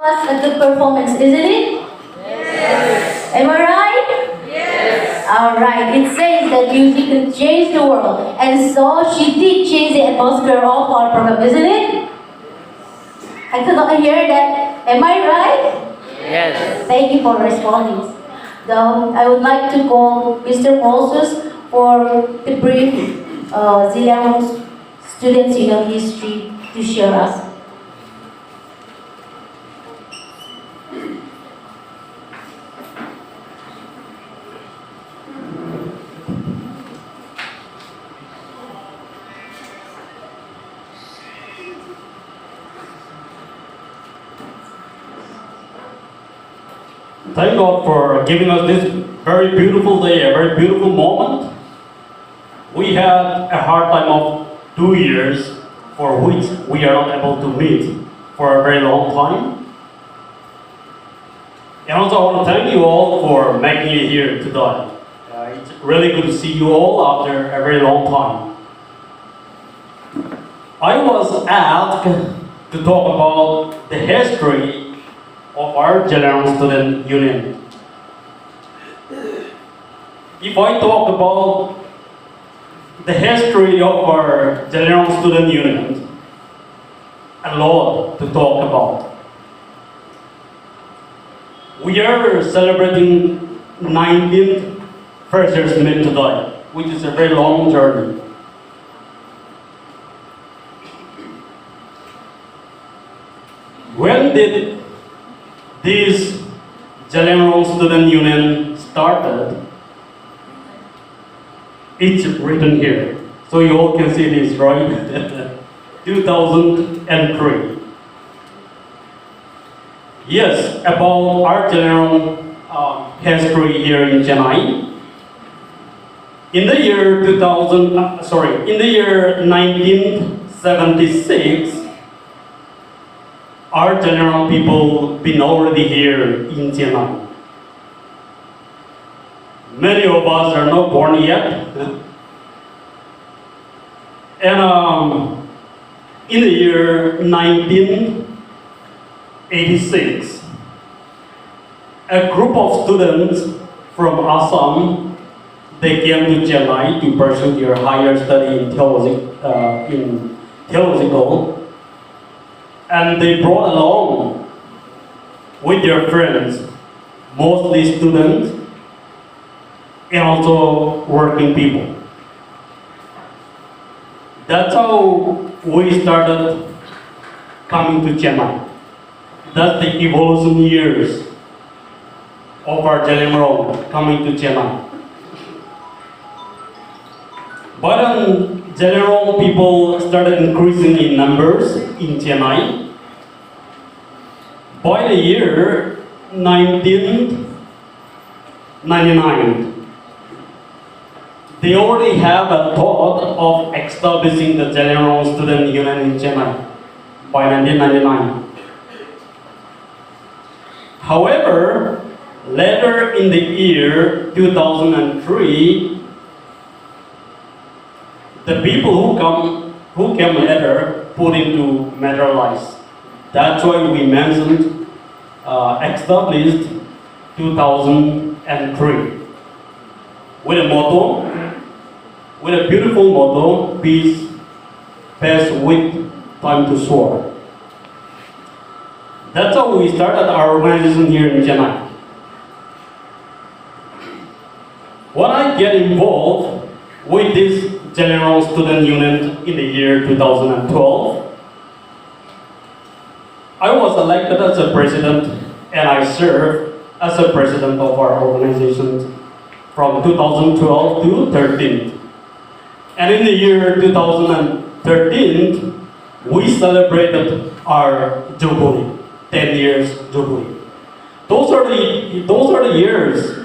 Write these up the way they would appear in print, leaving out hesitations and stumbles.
Was a good performance, isn't it? Yes. Am I right? Yes. Alright, it says that music can change the world, and so she did change the atmosphere of our program, isn't it? I could not hear that. Am I right? Yes. Thank you for responding. Now, I would like to call Mr. Moses for the brief Zillion Students Union history to share us. Thank God for giving us this very beautiful day, a very beautiful moment. We had a hard time of 2 years for which we are not able to meet for a very long time. And also I want to thank you all for making it here today. It's really good to see you all after a very long time. I was asked to talk about the history of our Jalaron Student Union. If I talk about the history of our Jalaron Student Union, a lot to talk about. We are celebrating 19th Freshers Meet today, which is a very long journey. When did this Jalaron Student Union started? It's written here, so you all can see this, right? 2003. Yes, about our Jalaron history here in Chennai. In the year 1976, our Jalaron people been already here in Chennai. Many of us are not born yet. And in the year 1986, a group of students from Assam, they came to Chennai to pursue their higher study in theological, and they brought along with their friends, mostly students and also working people. That's how we started coming to Chennai. That's the evolution years of our Jalaron coming to Chennai. But Jalaron people started increasing in numbers in Chennai. By the year 1999, they already have a thought of establishing the Jalaron Student Union in Chennai by 1999. However, later in the year 2003, the people who came later put into materialize. That's why we mentioned established 2003 with a motto, with a beautiful motto: peace, pass with time to soar. That's how we started our organization here in Chennai. When I get involved with this Jalaron Student Union in the year 2012, I was elected as a president, and I served as a president of our organization from 2012 to 13. And in the year 2013, we celebrated our Jubilee, 10 years Jubilee. Those are the years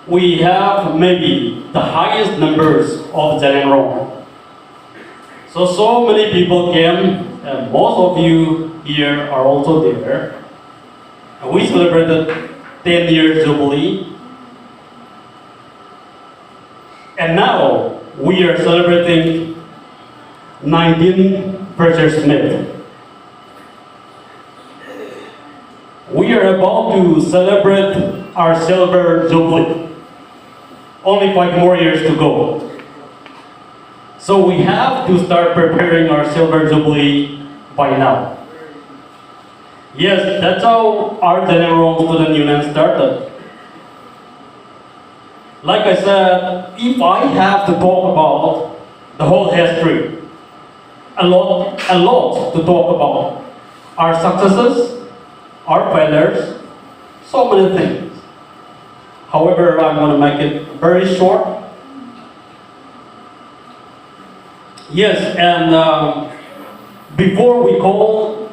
we have maybe the highest numbers of Jalaron. So many people came, and most of you here are also there. And we celebrated 10 years Jubilee. And now we are celebrating 19 Freshers Meet. We are about to celebrate our silver jubilee. Only 5 more years to go. So we have to start preparing our silver jubilee by now. Yes, that's how our General Student Union started. Like I said, if I have to talk about the whole history, a lot to talk about. Our successes, our failures, so many things. However, I'm going to make it very short. Yes, and before we call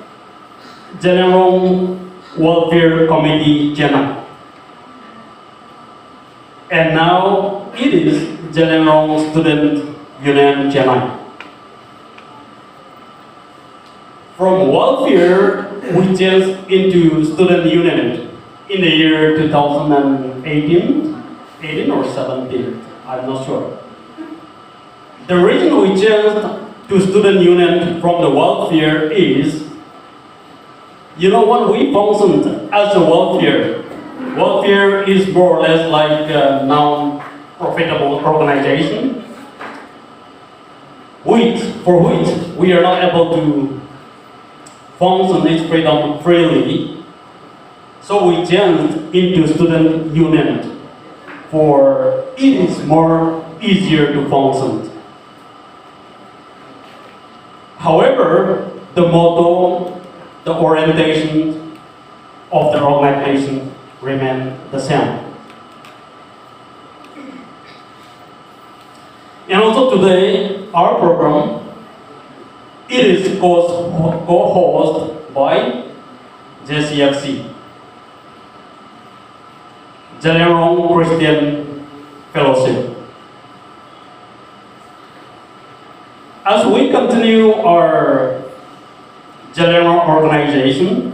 General Welfare Committee GENA, and now it is General Student Union GENA. From welfare, we changed into student union in the year 2018 or 17, I'm not sure. The reason we changed to student union from the welfare is, you know, when we functioned as a welfare is more or less like a non-profitable organization, for which we are not able to function its freedom freely. So we changed into student union, for it is more easier to function. However, the motto, the orientation of the organization remain the same. And also today, our program, it is co-hosted by JCFC, General Christian Fellowship. As we continue our general organization,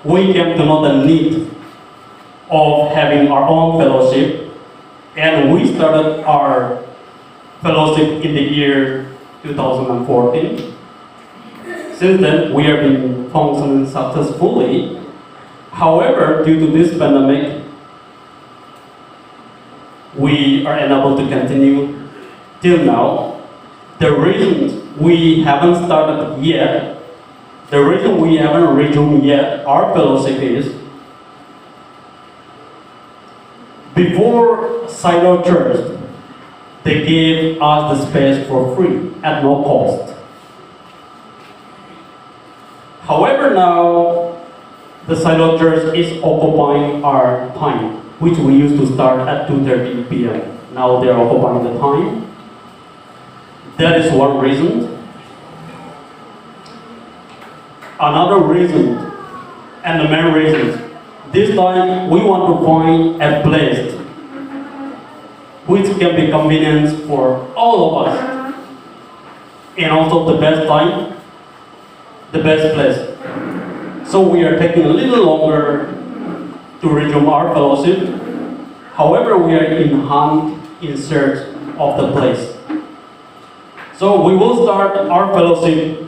we came to know the need of having our own fellowship, and we started our fellowship in the year 2014. Since then, we have been functioning successfully. However, due to this pandemic, we are unable to continue till now. The reason we haven't started yet, the reason we haven't resumed yet our fellowship is, before Silo Church, they gave us the space for free at no cost. However, now the Silo Church is occupying our time, which we used to start at 2:30 p.m. Now they're occupying the time. That is one reason. Another reason, and the main reason, this time we want to find a place which can be convenient for all of us, and also the best time, the best place. So we are taking a little longer to resume our fellowship. However, we are in search of the place. So we will start our fellowship,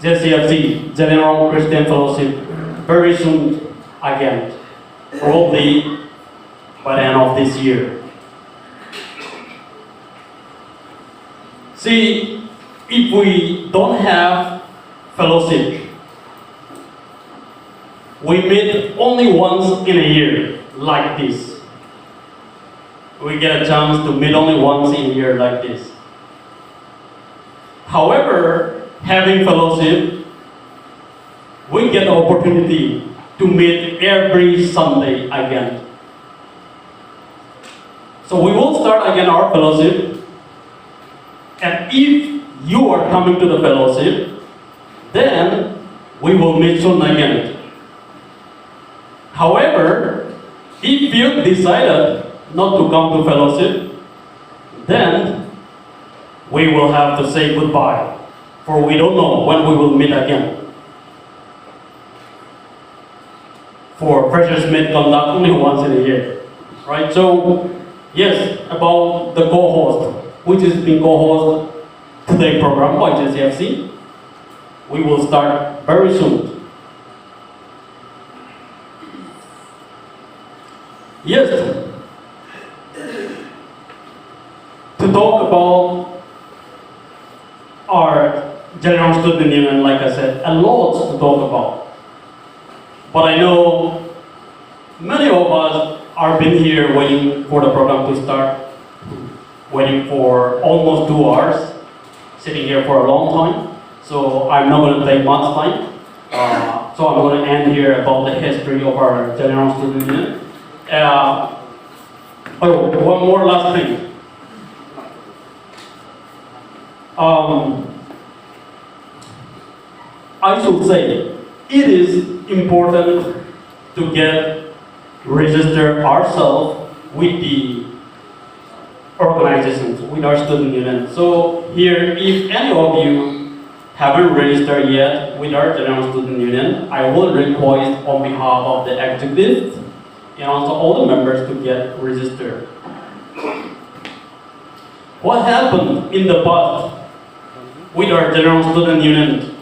JCFC, General Christian Fellowship, very soon again, probably by the end of this year. See, if we don't have fellowship, we meet only once in a year like this. We get a chance to meet only once in a year like this. However, having fellowship, we get the opportunity to meet every Sunday again. So we will start again our fellowship, and if you are coming to the fellowship, then we will meet soon again. However, if you decided not to come to fellowship, then we will have to say goodbye, for we don't know when we will meet again. For freshers meet conduct only once in a year, right? So, yes, about the co-host, which is being co-hosted today program by JCFC, we will start very soon. Yes, to talk about our General Student Union, like I said, a lot to talk about. But I know many of us are been here waiting for the program to start, waiting for almost 2 hours, sitting here for a long time. So I'm not going to take much time. So I'm going to end here about the history of our General Student Union. One more last thing. I should say it is important to get registered ourselves with the organizations, with our student union. So here, if any of you haven't registered yet with our General Student Union, I will request on behalf of the executive and also all the members to get registered. What happened in the past with our General Student Union?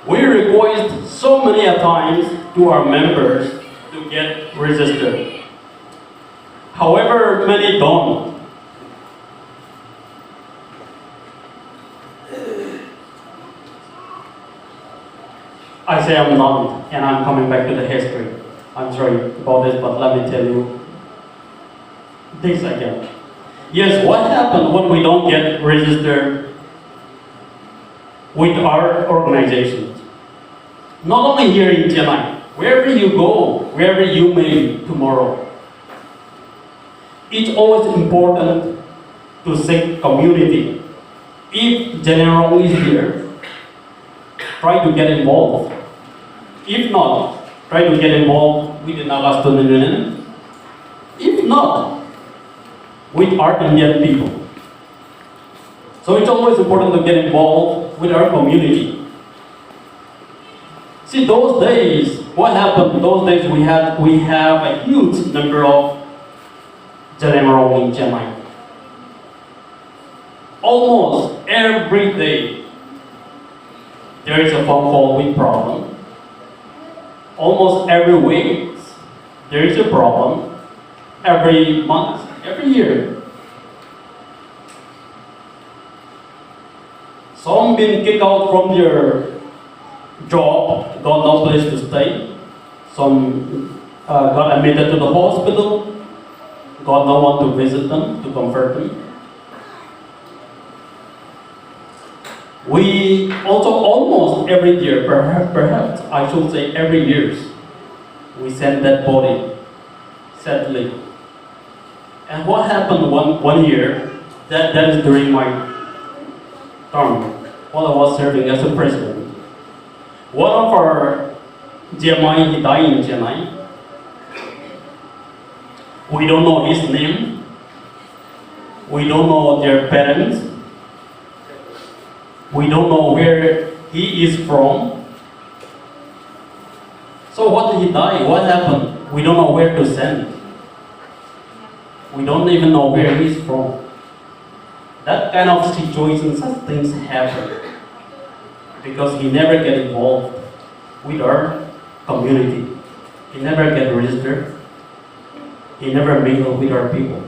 We request so many times to our members to get registered. However, many don't. I say I'm not, and I'm coming back to the history. I'm sorry about this, but let me tell you this again. Yes, what happened when we don't get registered with our organizations? Not only here in Chennai, wherever you go, wherever you may be tomorrow, it's always important to seek community. If General is here, try to get involved. If not, try to get involved with the Naga Student Union. If not, with our Indian people. So it's always important to get involved with our community. See, those days, what happened? Those days we have a huge number of General in Chennai. Almost every day, there is a phone call with problem. Almost every week, there is a problem. Every month, every year. Some been kicked out from their job, got no place to stay. Some got admitted to the hospital, got no one to visit them, to comfort them. We also almost every year, perhaps I should say every year, we send that body, sadly. And what happened one year, that is during my term, while I was serving as a president. One of our GMI, he died in Chennai. We don't know his name. We don't know their parents. We don't know where he is from. So what did he die? What happened? We don't know where to send. We don't even know where he's from. That kind of situation, such things happen because he never get involved with our community. He never get registered. He never mingle with our people.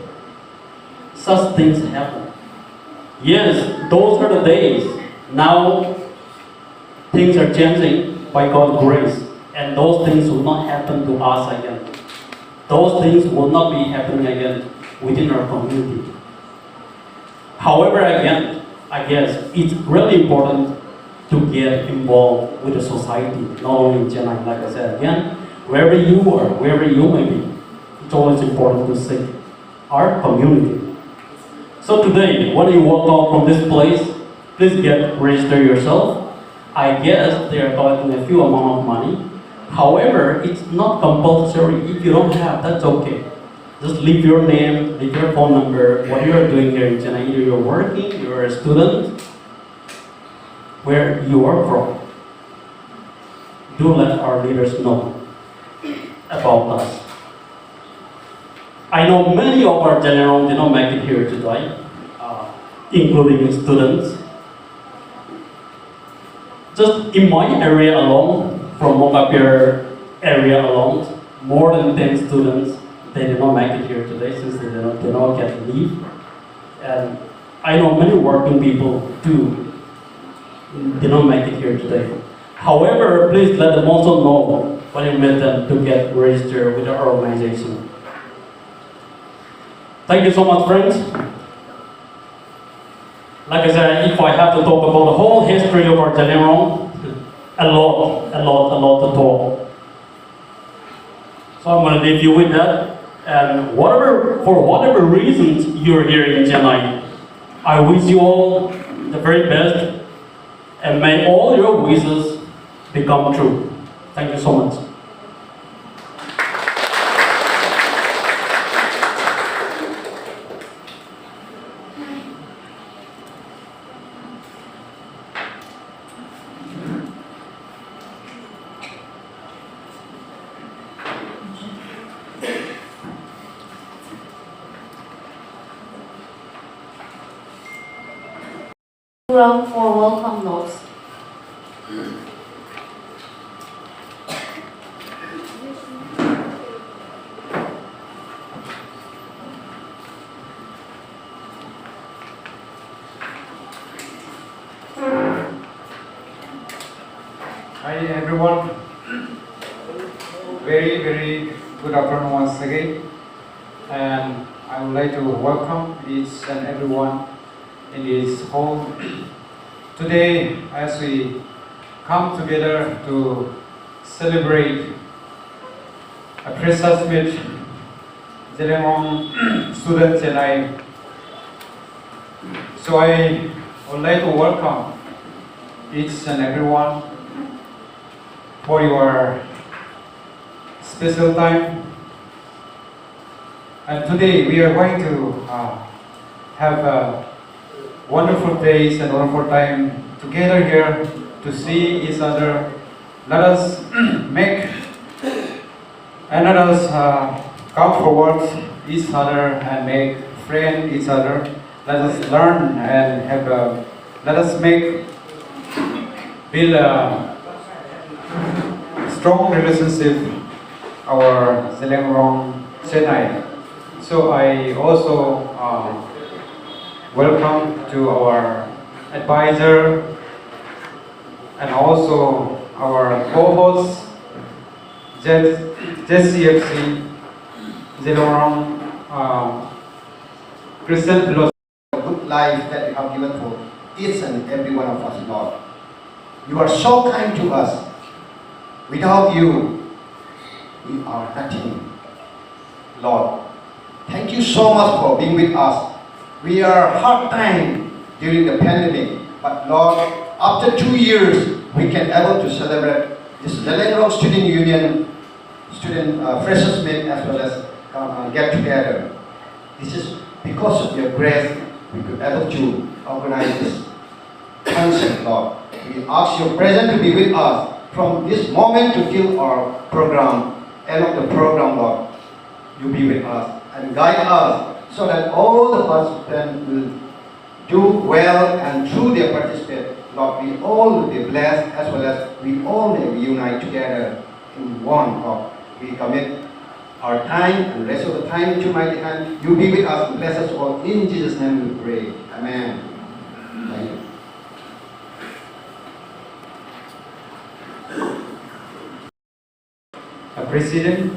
Such things happen. Yes, those are the days. Now things are changing by God's grace, and those things will not happen to us again. Those things will not be happening again within our community. However, again, I guess it's really important to get involved with the society, not only in Chennai, like I said again, wherever you are, wherever you may be, it's always important to seek our community. So today, when you walk out from this place, please get register yourself. I guess they are collecting a few amount of money. However, it's not compulsory. If you don't have, that's okay. Just leave your name, leave your phone number, what you are doing here in Chennai. Either you're working, you're a student, where you are from. Do let our leaders know about us. I know many of our generals did not make it here today, including students. Just in my area alone, from Mokapir area alone, more than 10 students they did not make it here today since they did not get leave. And I know many working people too did not make it here today. However, please let them also know when you meet them to get registered with our organization. Thank you so much, friends. Like I said, if I have to talk about the whole history of our Jalingrong, a lot to talk. So I'm going to leave you with that. And for whatever reasons you're here in Chennai, I wish you all the very best, and may all your wishes become true. Thank you so much. Round for welcome notes. Hi everyone, very good afternoon once again, and I would like to welcome each and everyone in this hall today as we come together to celebrate a precious meet Jalingrong students and I. So I would like to welcome each and everyone for your special time. And today we are going to have wonderful days and wonderful time together here to see each other. Let us make and let us come forward each other and make friend each other. Let us learn and have let us build a strong relationship our Jalingrong Chennai. So I also welcome to our advisor and also our co-host JCFC Jalingrong Christian philosophy. Good life that you have given to each and every one of us, Lord. You are so kind to us. Without you, we are nothing, Lord. Thank you so much for being with us. We are hard time during the pandemic, but Lord, after 2 years, we can able to celebrate this Jalingrong Student Union, student freshers meet as well as get together. This is because of your grace we could able to organize this concert, Lord. We ask your presence to be with us from this moment to till our program, end of the program, Lord. You be with us and guide us so that all the participants will do well, and through their participation, Lord, we all will be blessed as well as we all may unite together in one, Lord. We commit our time and rest of the time into mighty hand. You be with us and bless us all. In Jesus' name we pray. Amen. Thank you. President,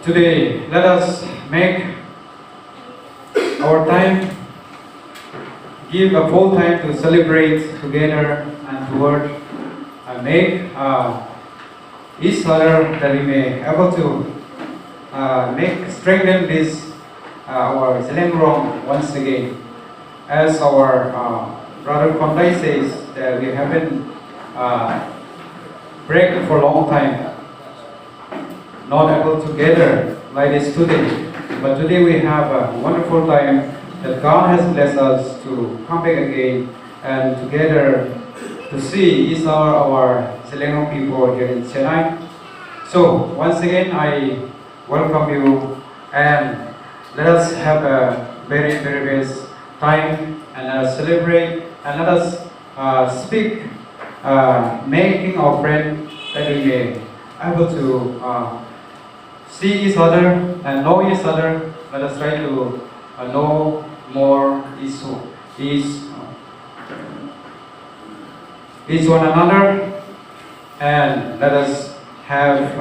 today let us make our time, give a full time to celebrate together and to work and make each other that we may able to strengthen this our Jalingrong once again. As our brother Kondai says that we haven't break for a long time, not able together like this today. But today we have a wonderful time that God has blessed us to come back again and together to see each other, our Jalingrong people here in Chennai. So once again I welcome you and let us have a very best time and let us celebrate and let us speak making our friend that we may able to see each other and know each other. Let us try to know more each one another, and let us have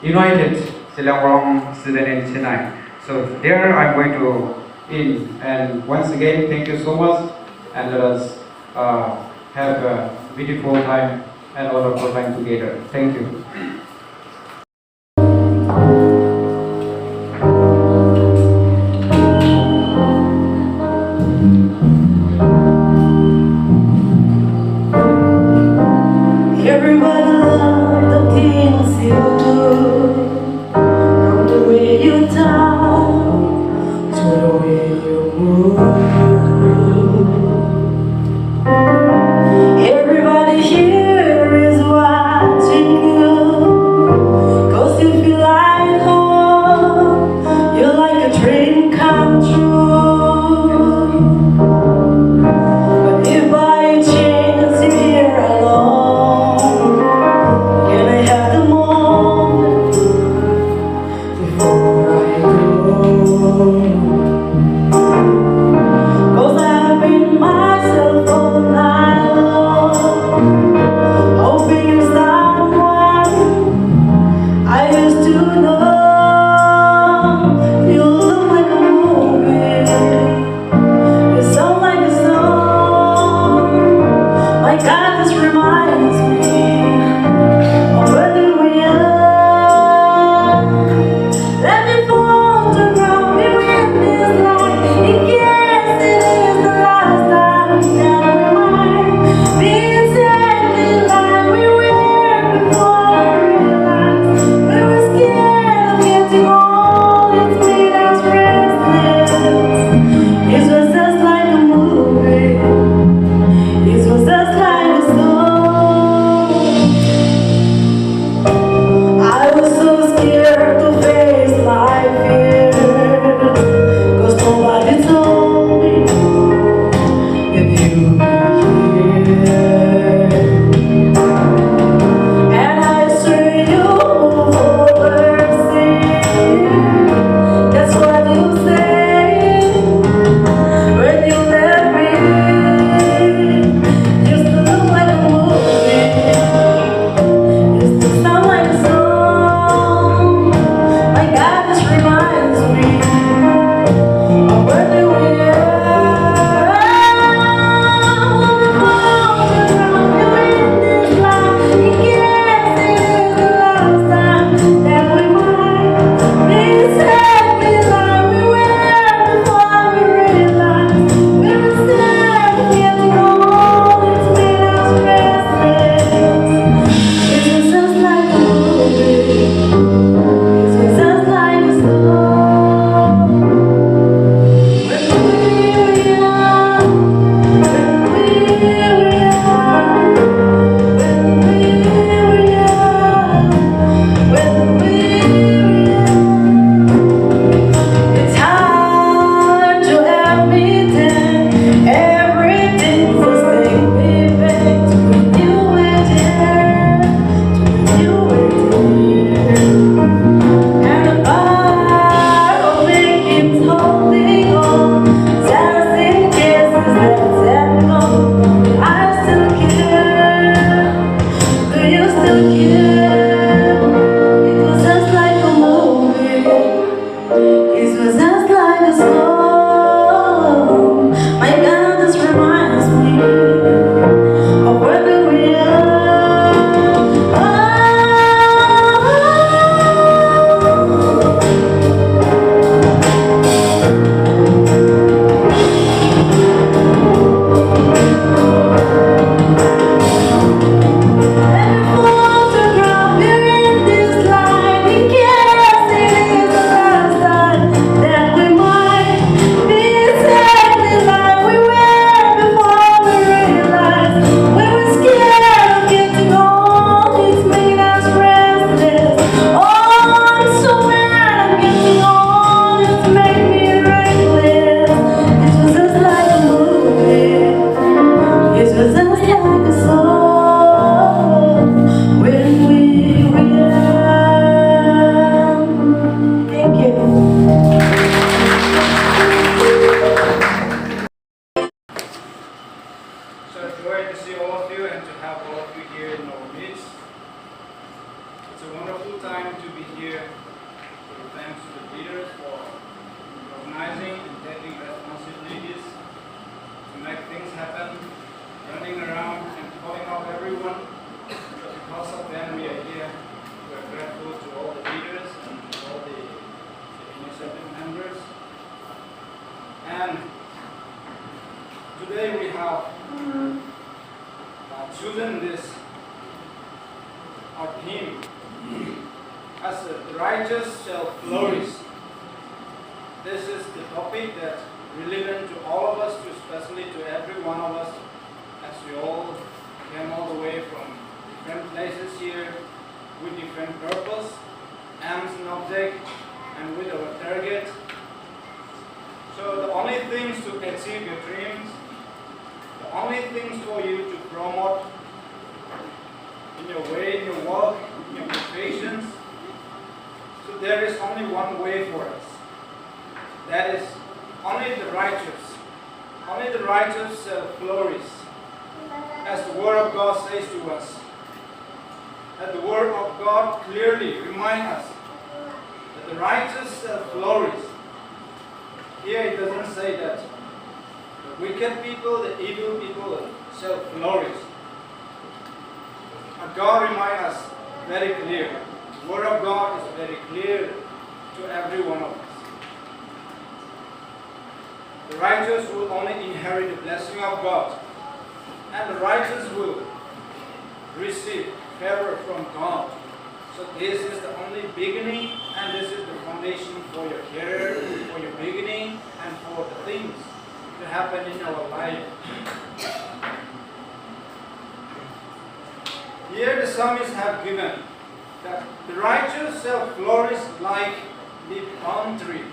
united Silangwang student in Chennai. So there I'm going to end. And once again, thank you so much, and let us have a beautiful time and wonderful time together. Thank you. Everybody loves the things you do, from the way you talk to the way you move. Everybody here is watching you, 'cause you feel like home. You're like a dream come true. But if by chance you're here alone, can I have the moment before I go? 'Cause I've been myself all night long, hoping you're someone I used to know. You look like a movie, you sound like a song. My God, this reminds me of when we were young. Let me photograph you in this light, in case it is the last time that we might be exactly like we were before I realized we were scared of getting old. It made us restless. It was just like a movie. It was just like a song. all of you and to have all of you here in our midst. It's a wonderful time to be here. So thanks to the leaders for organizing and taking responsibilities to make things happen, running around and calling out everyone. So because of them, we are here. We are grateful to all the leaders and to all the initiative members. And today we have chosen this, our theme, as the righteous shall flourish. This is the topic that relevant to all of us, especially to every one of us, as we all came all the way from different places here with different purpose, aims and object, and with our target. So the only things to achieve your dreams, the only things for you to promote in your way, in your work, in your professions. So there is only one way for us. That is only the righteous. Only the righteous shall flourish. As the Word of God says to us. That the Word of God clearly reminds us that the righteous shall flourish. Here it doesn't say that the wicked people, the evil people shall flourish. But God reminds us very clear. The Word of God is very clear to every one of us. The righteous will only inherit the blessing of God. And the righteous will receive favor from God. So this is the only beginning, and this is the foundation for your career, for your beginning, and for the things to happen in our life. Here the psalmists have given that the righteous shall flourish like the palm tree.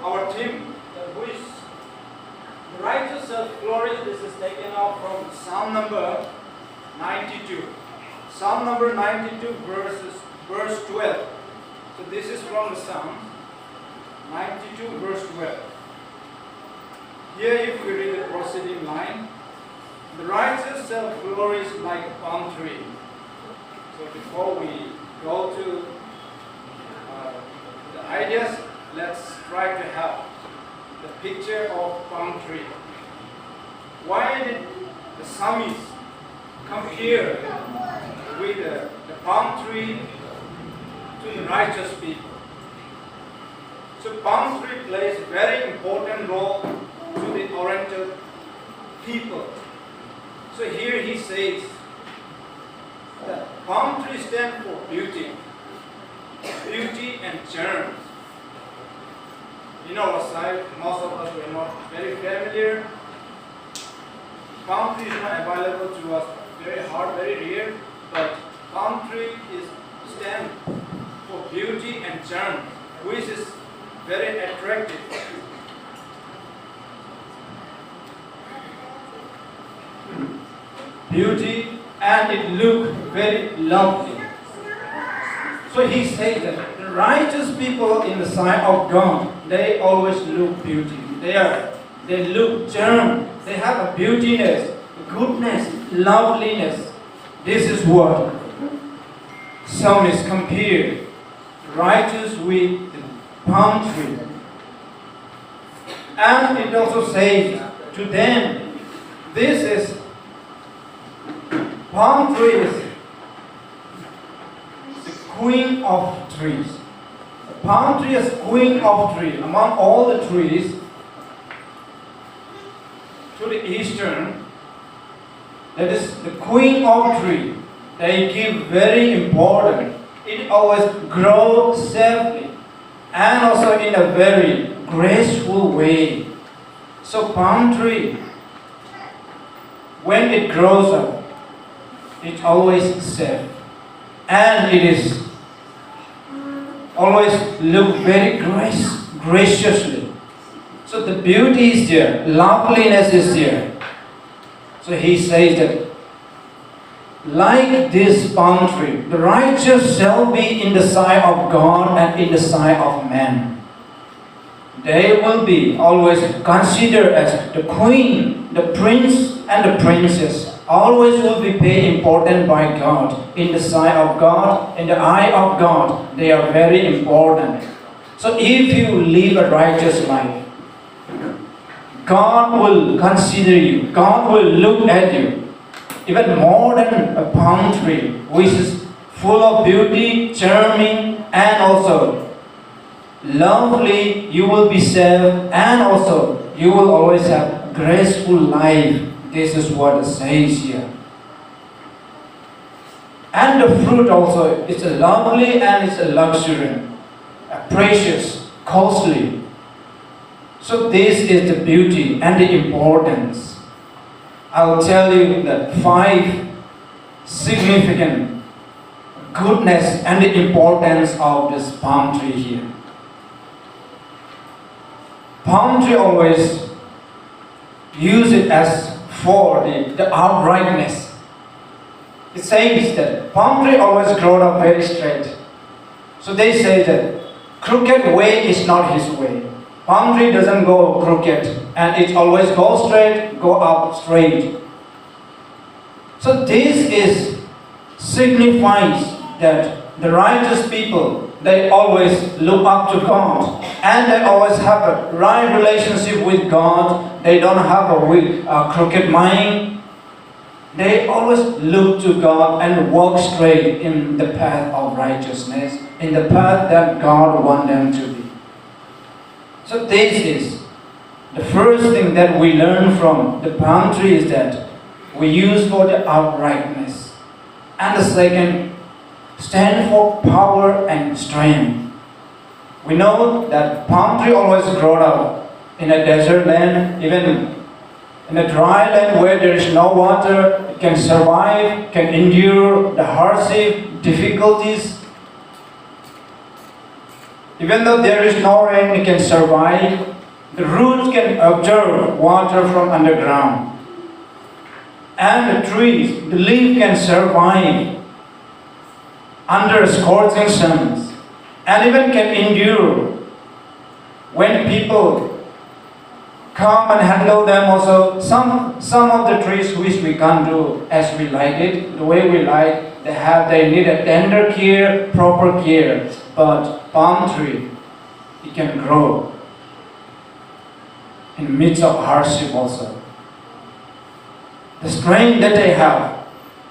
Our theme, the righteous shall flourish, this is taken out from Psalm number 92. Psalm number 92 verse 12. So this is from the Psalm 92 verse 12. Here if we read the preceding line, the righteous shall flourish like a palm tree. So before we go to the ideas, let's try to have the picture of palm tree. Why did the psalmist compare with the palm tree to the righteous people? So palm tree plays a very important role to the Oriental people. So here he says that palm tree stands for beauty and charm. In our side, most of us were not very familiar. Palm tree is not available to us, very hard, very rare, but palm tree stands for beauty and charm, which is very attractive. Beauty, and it looks very lovely. So he says that the righteous people in the sight of God, they always look beauty. They look charm. They have a beautiness, goodness, loveliness. This is what psalmist compared righteous with the palm tree. And it also says to them, this is palm tree is the queen of trees. The palm tree is queen of trees. Among all the trees to the eastern, that is the queen of tree. They give very important. It always grows safely and also in a very graceful way. So palm tree, when it grows up, it's always safe, and it is always look very graciously. So the beauty is there, loveliness is there. So he says that like this palm tree, the righteous shall be in the sight of God and in the sight of man. they will be always considered as the queen, the prince, and the princess. Always will be paid important by God. In the sight of God, in the eye of God, they are very important. So if you live a righteous life, God will consider you. God will look at you. Even more than a palm tree, which is full of beauty, charming, and also lovely, you will be saved, and also you will always have graceful life. This is what it says here. And the fruit also, it's a lovely and it's a luxury, a precious, costly. So this is the beauty and the importance. I'll tell you that 5 significant goodness and the importance of this palm tree here. Palm tree always use it as for the uprightness. It says that palm tree always grow up very straight. So they say that crooked way is not his way. Palm tree doesn't go crooked, and it always goes straight, go up straight. So this signifies that the righteous people, they always look up to God, and they always have a right relationship with God. They don't have a crooked mind. They always look to God and walk straight in the path of righteousness, in the path that God wants them to be. So this is the first thing that we learn from the palm tree, is that we use for the uprightness. And the second, stand for power and strength. We know that palm tree always grow up in a desert land, even in a dry land where there is no water. It can survive, can endure the hardship, difficulties. Even though there is no rain, it can survive. The roots can absorb water from underground. And the trees, the leaf can survive under scorching suns, and even can endure when people come and handle them. Also, some of the trees which we can't do as we like it, the way we like, they need a tender care, proper care. But palm tree, it can grow in the midst of hardship also. The strength that they have,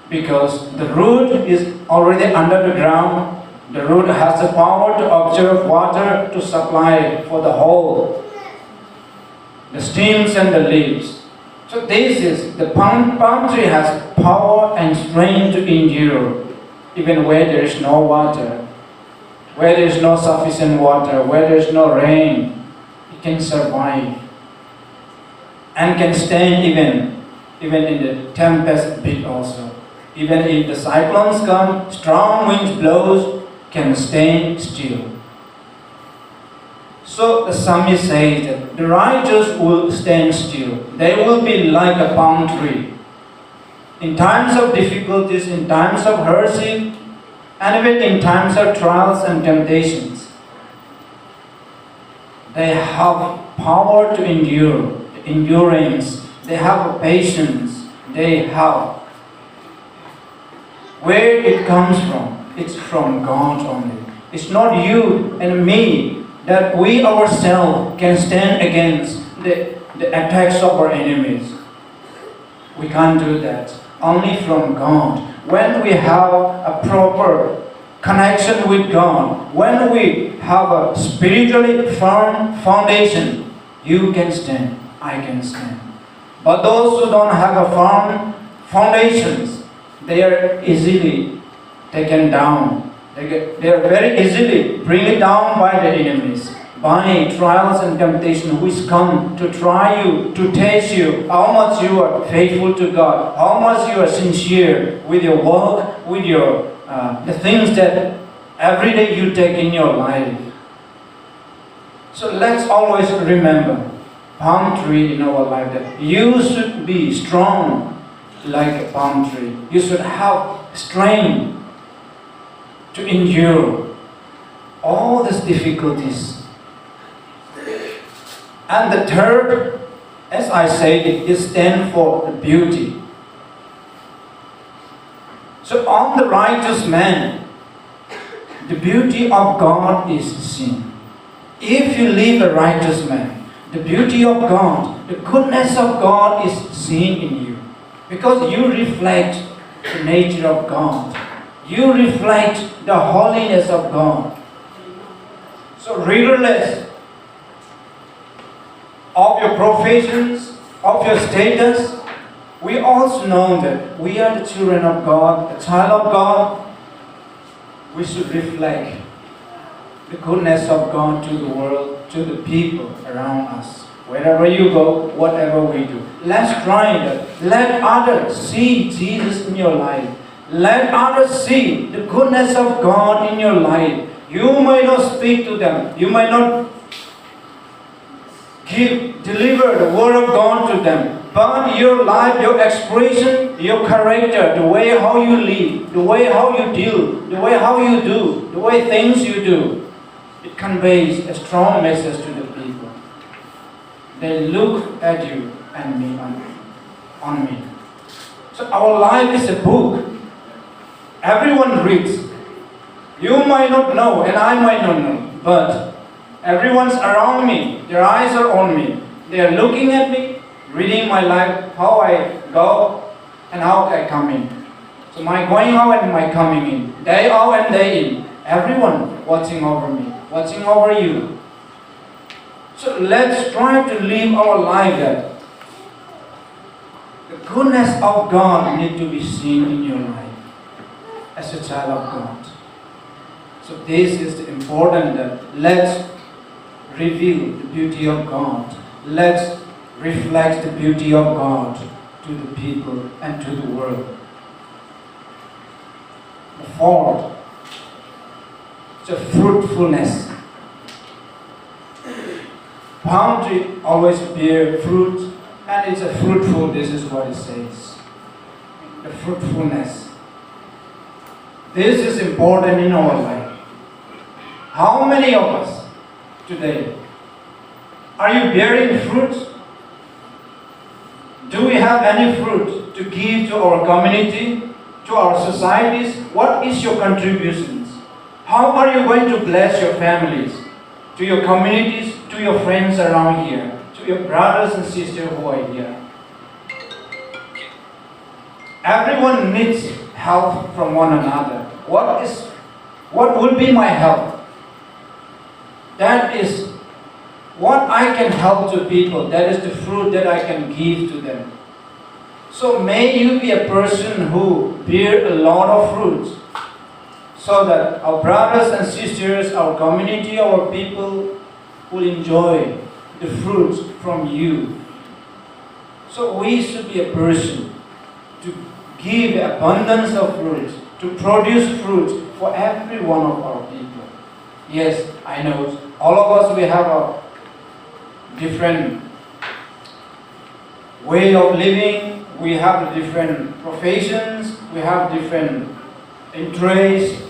because the root is already under the ground. The root has the power to absorb water to supply for the whole, the stems and the leaves. So this is, the palm tree has power and strength to endure, even where there is no water, where there is no sufficient water, where there is no rain. It can survive and can stand even in the tempest bit also. Even if the cyclones come, strong winds blows, can stand still. So the psalmist says that the righteous will stand still. They will be like a palm tree. In times of difficulties, in times of hardship, and even in times of trials and temptations, they have power to endure, endurance. They have patience. They have. Where it comes from, it's from God only. It's not you and me that we ourselves can stand against the attacks of our enemies. We can't do that. Only from God. When we have a proper connection with God, when we have a spiritually firm foundation, you can stand, I can stand. But those who don't have a firm foundations, they are easily taken down. They are very easily bring down by the enemies, by trials and temptation which come to try you, to test you, how much you are faithful to God, how much you are sincere with your work, with your the things that every day you take in your life. So let's always remember, palm tree in our life, that you should be strong like a palm tree. You should have strength to endure all these difficulties. And the third, as I said, it stands for the beauty. So on the righteous man, the beauty of God is seen. If you live a righteous man, the beauty of God, the goodness of God is seen in you. Because you reflect the nature of God. You reflect the holiness of God. So regardless of your professions, of your status, we also know that we are the children of God, the child of God. We should reflect the goodness of God to the world, to the people around us. Wherever you go, whatever we do. Let's try that. Let others see Jesus in your life. Let others see the goodness of God in your life. You may not speak to them. You may not deliver the word of God to them. But your life, your expression, your character, the way how you live, the way how you deal, the way how you do, the way things you do, it conveys a strong message to the people. They look at you and me on me. So our life is a book. Everyone reads. You might not know and I might not know, but everyone's around me. Their eyes are on me. They are looking at me, reading my life, how I go and how I come in. So my going out and my coming in, day out and day in, everyone watching over me, watching over you. So let's try to live our life that the goodness of God need to be seen in your life as a child of God. So this is the important that let's reveal the beauty of God. Let's reflect the beauty of God to the people and to the world. The fourth, the fruitfulness. Palm tree always bear fruit, and it's a fruitful, this is what it says. The fruitfulness. This is important in our life. How many of us today are you bearing fruit? Do we have any fruit to give to our community, to our societies? What is your contributions? How are you going to bless your families, to your communities, to your friends around here, to your brothers and sisters who are here? Everyone needs help from one another. What will be my help? That is what I can help to people. That is the fruit that I can give to them. So may you be a person who bear a lot of fruits, so that our brothers and sisters, our community, our people will enjoy the fruits from you. So we should be a person to give abundance of fruit, to produce fruit for every one of our people. Yes, I know all of us, we have a different way of living, we have different professions, we have different interests.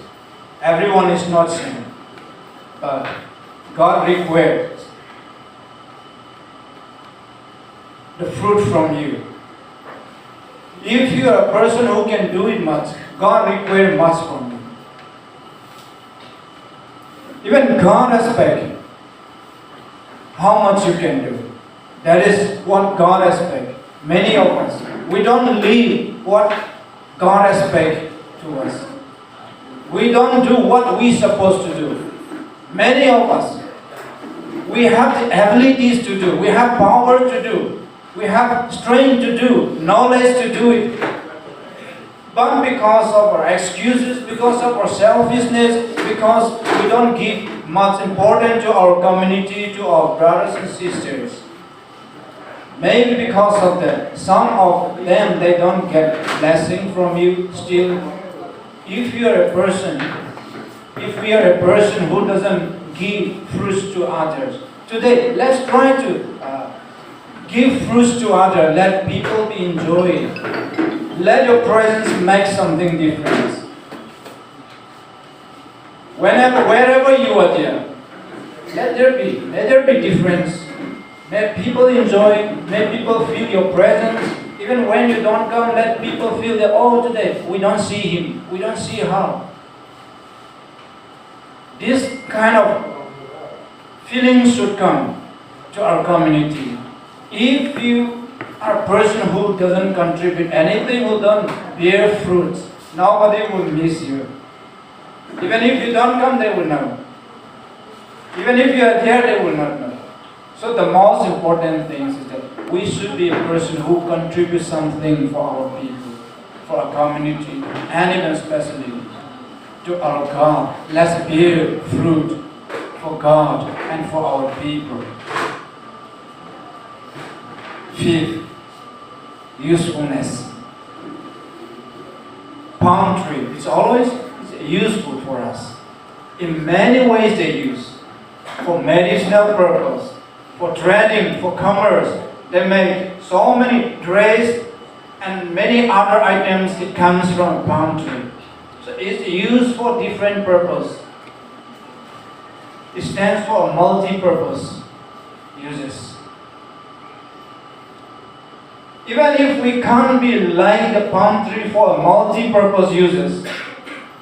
Everyone is not same. But God requires the fruit from you. If you are a person who can do it much, God requires much from you. Even God expects how much you can do. That is what God expects. Many of us, we don't live what God expects to us. We don't do what we're supposed to do. Many of us, we have the abilities to do. We have power to do. We have strength to do, knowledge to do it. But because of our excuses, because of our selfishness, because we don't give much importance to our community, to our brothers and sisters, maybe because of that, some of them, they don't get blessing from you still. If you are a person, if we are a person who doesn't give fruits to others, today let's try to give fruits to others. Let people be enjoyed. Let your presence make something different. Wherever you are there, let there be difference. May people enjoy, may people feel your presence. Even when you don't come, let people feel that, oh, today we don't see him, we don't see her. This kind of feelings should come to our community. If you are a person who doesn't contribute anything, who don't bear fruits, nobody will miss you. Even if you don't come, they will know. Even if you are there, they will not know. So the most important thing is that we should be a person who contributes something for our people, for our community, and even especially to our God. Let's bear fruit for God and for our people. Fifth, usefulness. Palm tree, it's always useful for us. In many ways they use. For medicinal purpose, for trading, for commerce. They make so many dress and many other items. It comes from palm tree. So it's used for different purpose. It stands for a multi-purpose uses. Even if we can't be like the palm tree for a multi-purpose uses,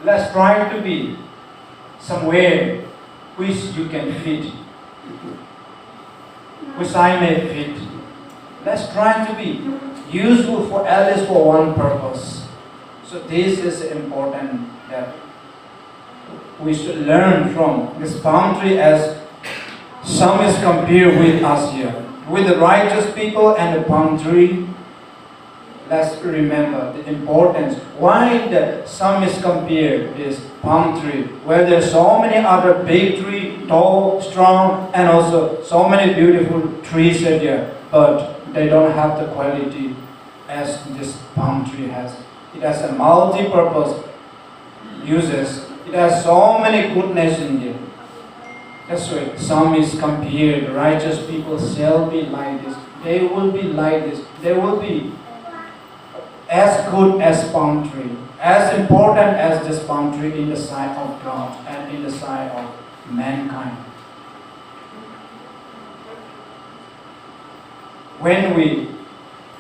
let's try to be somewhere which you can fit, which I may fit. Let's try to be useful for at least for one purpose. So this is important that we should learn from this palm tree, as some is compared with us here, with the righteous people and the palm tree. Let's remember the importance. Why the psalmist compared this palm tree, where there's so many other big trees, tall, strong, and also so many beautiful trees are there, but they don't have the quality as this palm tree has. It has a multi-purpose uses. It has so many goodness in there. That's why psalmist compared righteous people shall be like this. They will be like this. They will be as good as palm tree, as important as this palm tree in the sight of God and in the sight of mankind.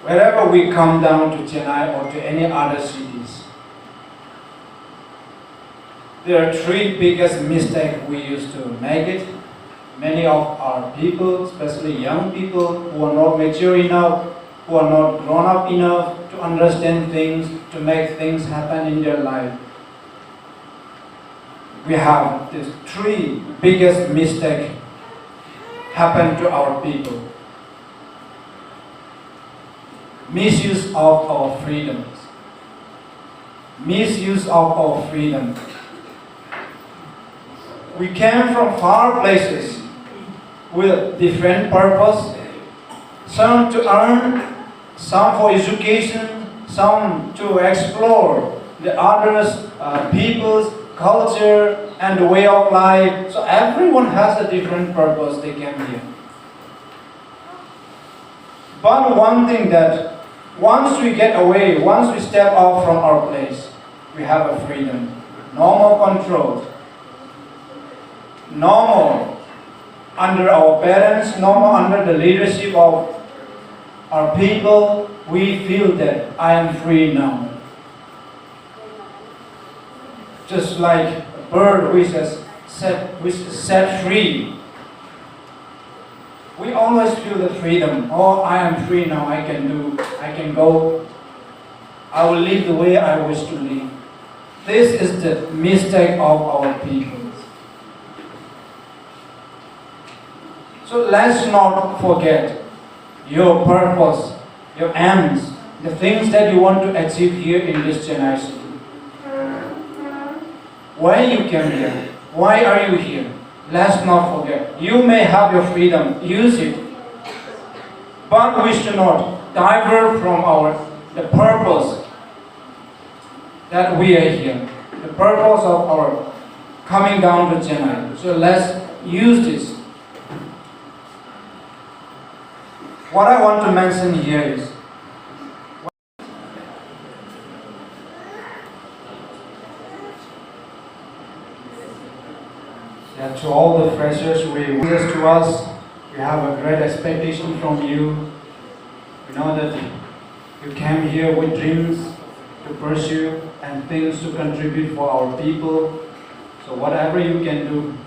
Wherever we come down to Chennai or to any other cities, there are three biggest mistakes we used to make it. Many of our people, especially young people who are not mature enough, who are not grown up enough to understand things, to make things happen in their life. We have these three biggest mistakes happen to our people. Misuse of our freedoms. Misuse of our freedom. We came from far places with different purpose. Some to earn, some for education, some to explore the others, people's culture and the way of life. So everyone has a different purpose they came here. But one thing that once we get away, once we step out from our place, we have a freedom. No more control. No more under our parents, no more under the leadership of our people. We feel that I am free now. Just like a bird which is set free. We always feel the freedom. Oh, I am free now. I can go. I will live the way I wish to live. This is the mistake of our people. So let's not forget your purpose, your aims, the things that you want to achieve here in this Chennai city. Why you came here? Why are you here? Let's not forget. You may have your freedom, use it. But we should not divert from the purpose that we are here. The purpose of our coming down to Chennai. So let's use this. What I want to mention here is that to all the freshers, to us, We have a great expectation from you. We know that you came here with dreams to pursue and things to contribute for our people. So whatever you can do,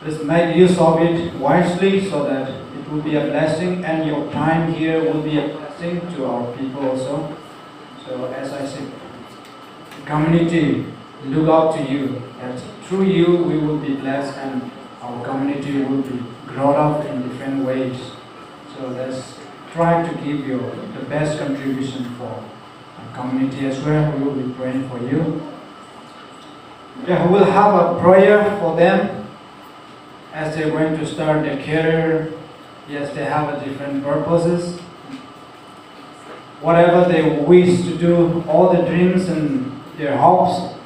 please make use of it wisely so that it will be a blessing, and your time here will be a blessing to our people also. So as I said, the community look up to you, that through you we will be blessed and our community will be grown up in different ways. So let's try to give you the best contribution for our community as well. We will be praying for you. Yeah, we will have a prayer for them as they're going to start their career. Yes, they have a different purposes. Whatever they wish to do, all the dreams and their hopes,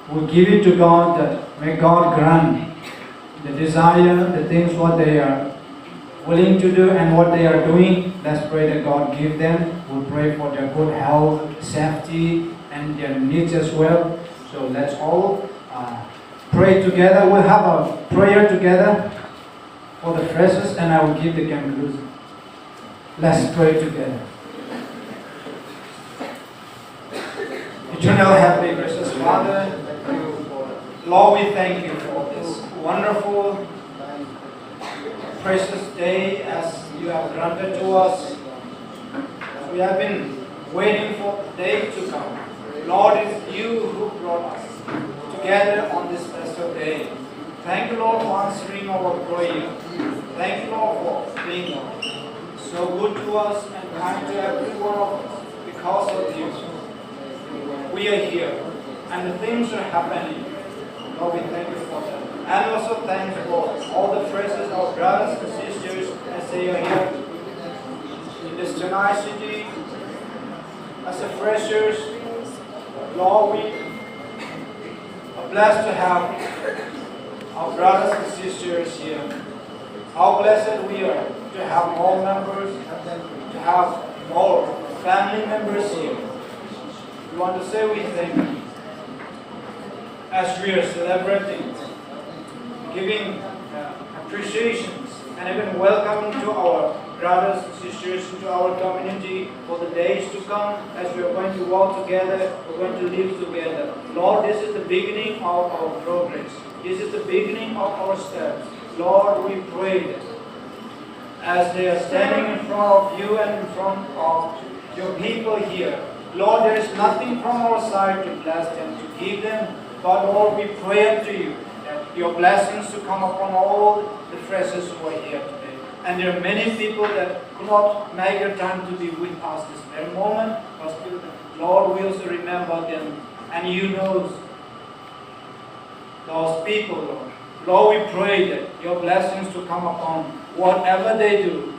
we give it to God, that may God grant the desire, the things what they are willing to do and what they are doing. Let's pray that God give them. We'll pray for their good health, safety, and their needs as well. So let's all pray together. We'll have a prayer together for the freshers, and I will give the conclusion. Let's pray together. Eternal, Heavenly, gracious Father, Lord, we thank you for this wonderful, precious day as you have granted to us. We have been waiting for the day to come. Lord, it's you who brought us together on this special day. Thank you, Lord, for answering our prayer. Thank you, Lord, for being so good to us and kind to every one of us. Because of you, we are here and the things are happening. Lord, we thank you for that. And also thanks for all the freshers, our brothers and sisters, as they are here in this Chennai city as a freshers. Lord, we are blessed to have our brothers and sisters here. How blessed we are to have more members, to have more family members here. We want to say we thank you as we are celebrating, giving appreciations and even welcoming to our brothers and sisters into our community for the days to come, as we are going to walk together, we're going to live together. Lord, this is the beginning of our progress. This is the beginning of our steps. Lord, we pray that as they are standing in front of you and in front of your people here, Lord, there is nothing from our side to bless them, to give them. But Lord, we pray unto you that your blessings to come upon all the freshers who are here today. And there are many people that could not make a time to be with us this very moment, but still, Lord, we also remember them. And you know those people, Lord. Lord, we pray that your blessings to come upon whatever they do.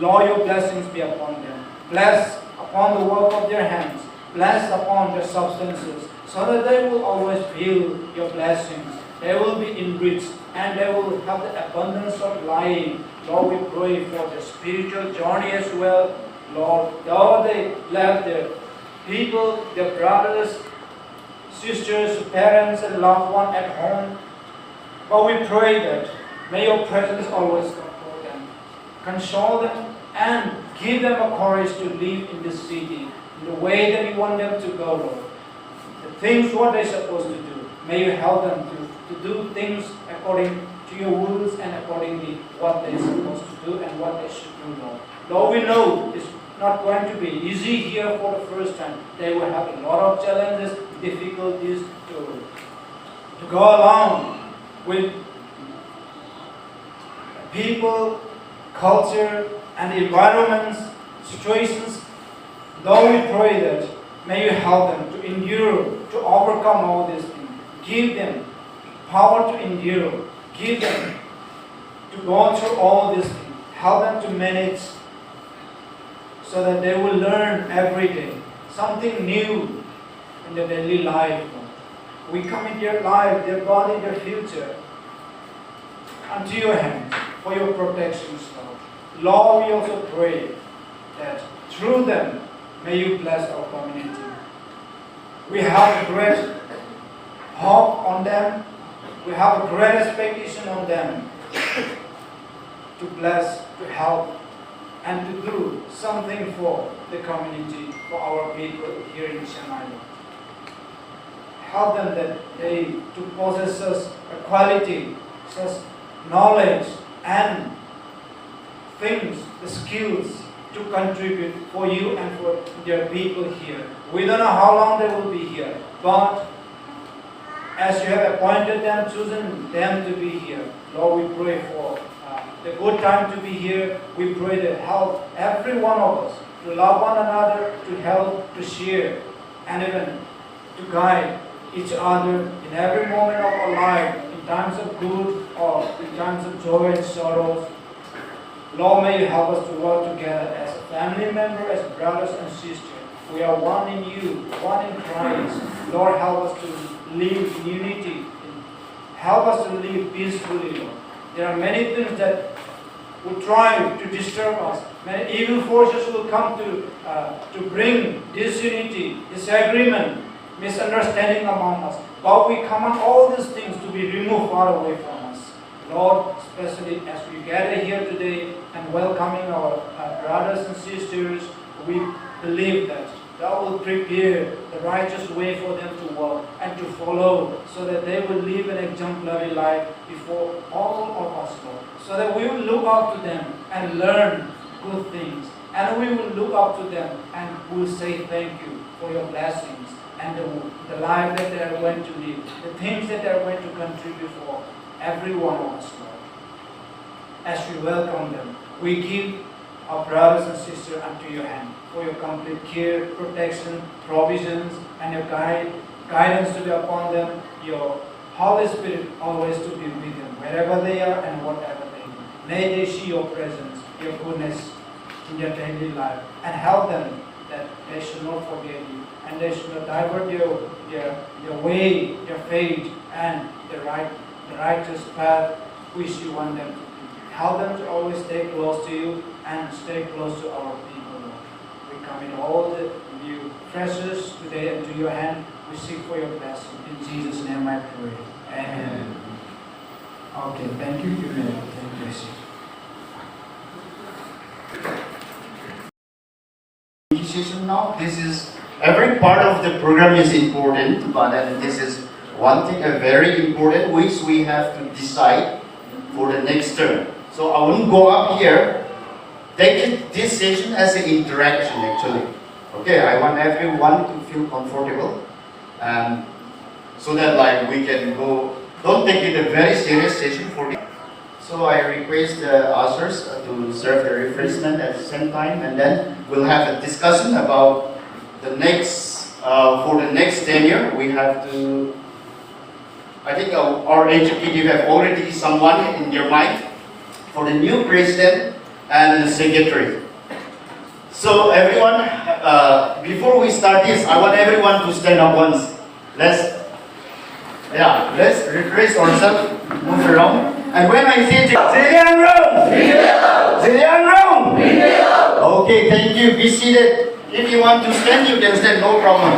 Lord, your blessings be upon them. Bless upon the work of their hands. Bless upon their substances, so that they will always feel your blessings. They will be enriched and they will have the abundance of life. Lord, we pray for their spiritual journey as well. Lord, though they left their people, their brothers, sisters, parents, and loved ones at home, but we pray that may your presence always comfort them, console them, and give them a courage to live in this city in the way that you want them to go, Lord. The things what they're supposed to do, may you help them to do things according to your rules and accordingly what they're supposed to do and what they should do, Lord. Lord, we know it's not going to be easy here for the first time. They will have a lot of challenges, difficulties to go along with people, culture, and the environments, situations. Lord, we pray that may you help them to endure, to overcome all these things. Give them power to endure. Give them to go through all these things. Help them to manage so that they will learn every day something new in their daily life. We commit their life, their body, their future unto your hands for your protection, Lord. Lord, we also pray that through them may you bless our community. We have a great hope on them. We have a great expectation on them. to bless, to help, and to do something for the community, for our people here in Chennai. Help them that they to possess us a quality, such knowledge and things, the skills to contribute for you and for their people here. We don't know how long they will be here, but as you have appointed them, chosen them to be here, Lord, we pray for the good time to be here. We pray that help every one of us to love one another, to help, to share, and even to guide each other in every moment of our life, in times of good or in times of joy and sorrows. Lord, may you help us to work together as a family member, as brothers and sisters. We are one in you, one in Christ. Lord, help us to live in unity. Help us to live peacefully, Lord. There are many things that will try to disturb us. Many evil forces will come to bring disunity, disagreement, misunderstanding among us. But we command all these things to be removed far away from us. Lord, especially as we gather here today and welcoming our brothers and sisters, we believe that Thou will prepare the righteous way for them to walk and to follow, so that they will live an exemplary life before all of us, Lord. So that we will look up to them and learn good things. And we will look up to them and we will say thank you for your blessings and the life that they are going to live, the things that they are going to contribute for every one of us, Lord. As we welcome them, we give our brothers and sisters unto your hand for your complete care, protection, provisions, and your guidance to be upon them, your Holy Spirit always to be with them, wherever they are and whatever they do. May they see your presence, your goodness in their daily life, and help them that they should not forget you, and they should not divert their way, their faith, and the righteous path which you want them to be. Help them to always stay close to you and stay close to our people, Lord. We commit all the new treasures today into your hand. We seek for your blessing. In Jesus' name I pray. Amen. Okay, thank you. You may take your seat. Decision now. This is every part of the program is important, but then this is one thing, a very important, which we have to decide for the next term. So I won't go up here. Take this session as an interaction actually. Okay, I want everyone to feel comfortable, so that like we can go. Don't take it a very serious session for. So I request the ushers to serve the refreshment at the same time, and then we'll have a discussion about the next, for the next tenure. We have to, I think our executive have already someone in your mind for the new president and the secretary. So everyone, before we start this, I want everyone to stand up once. Let's refresh ourselves, move around. And when I say Zillian room! Zillian room! Okay, thank you. Be seated. If you want to stand, you can stand, no problem.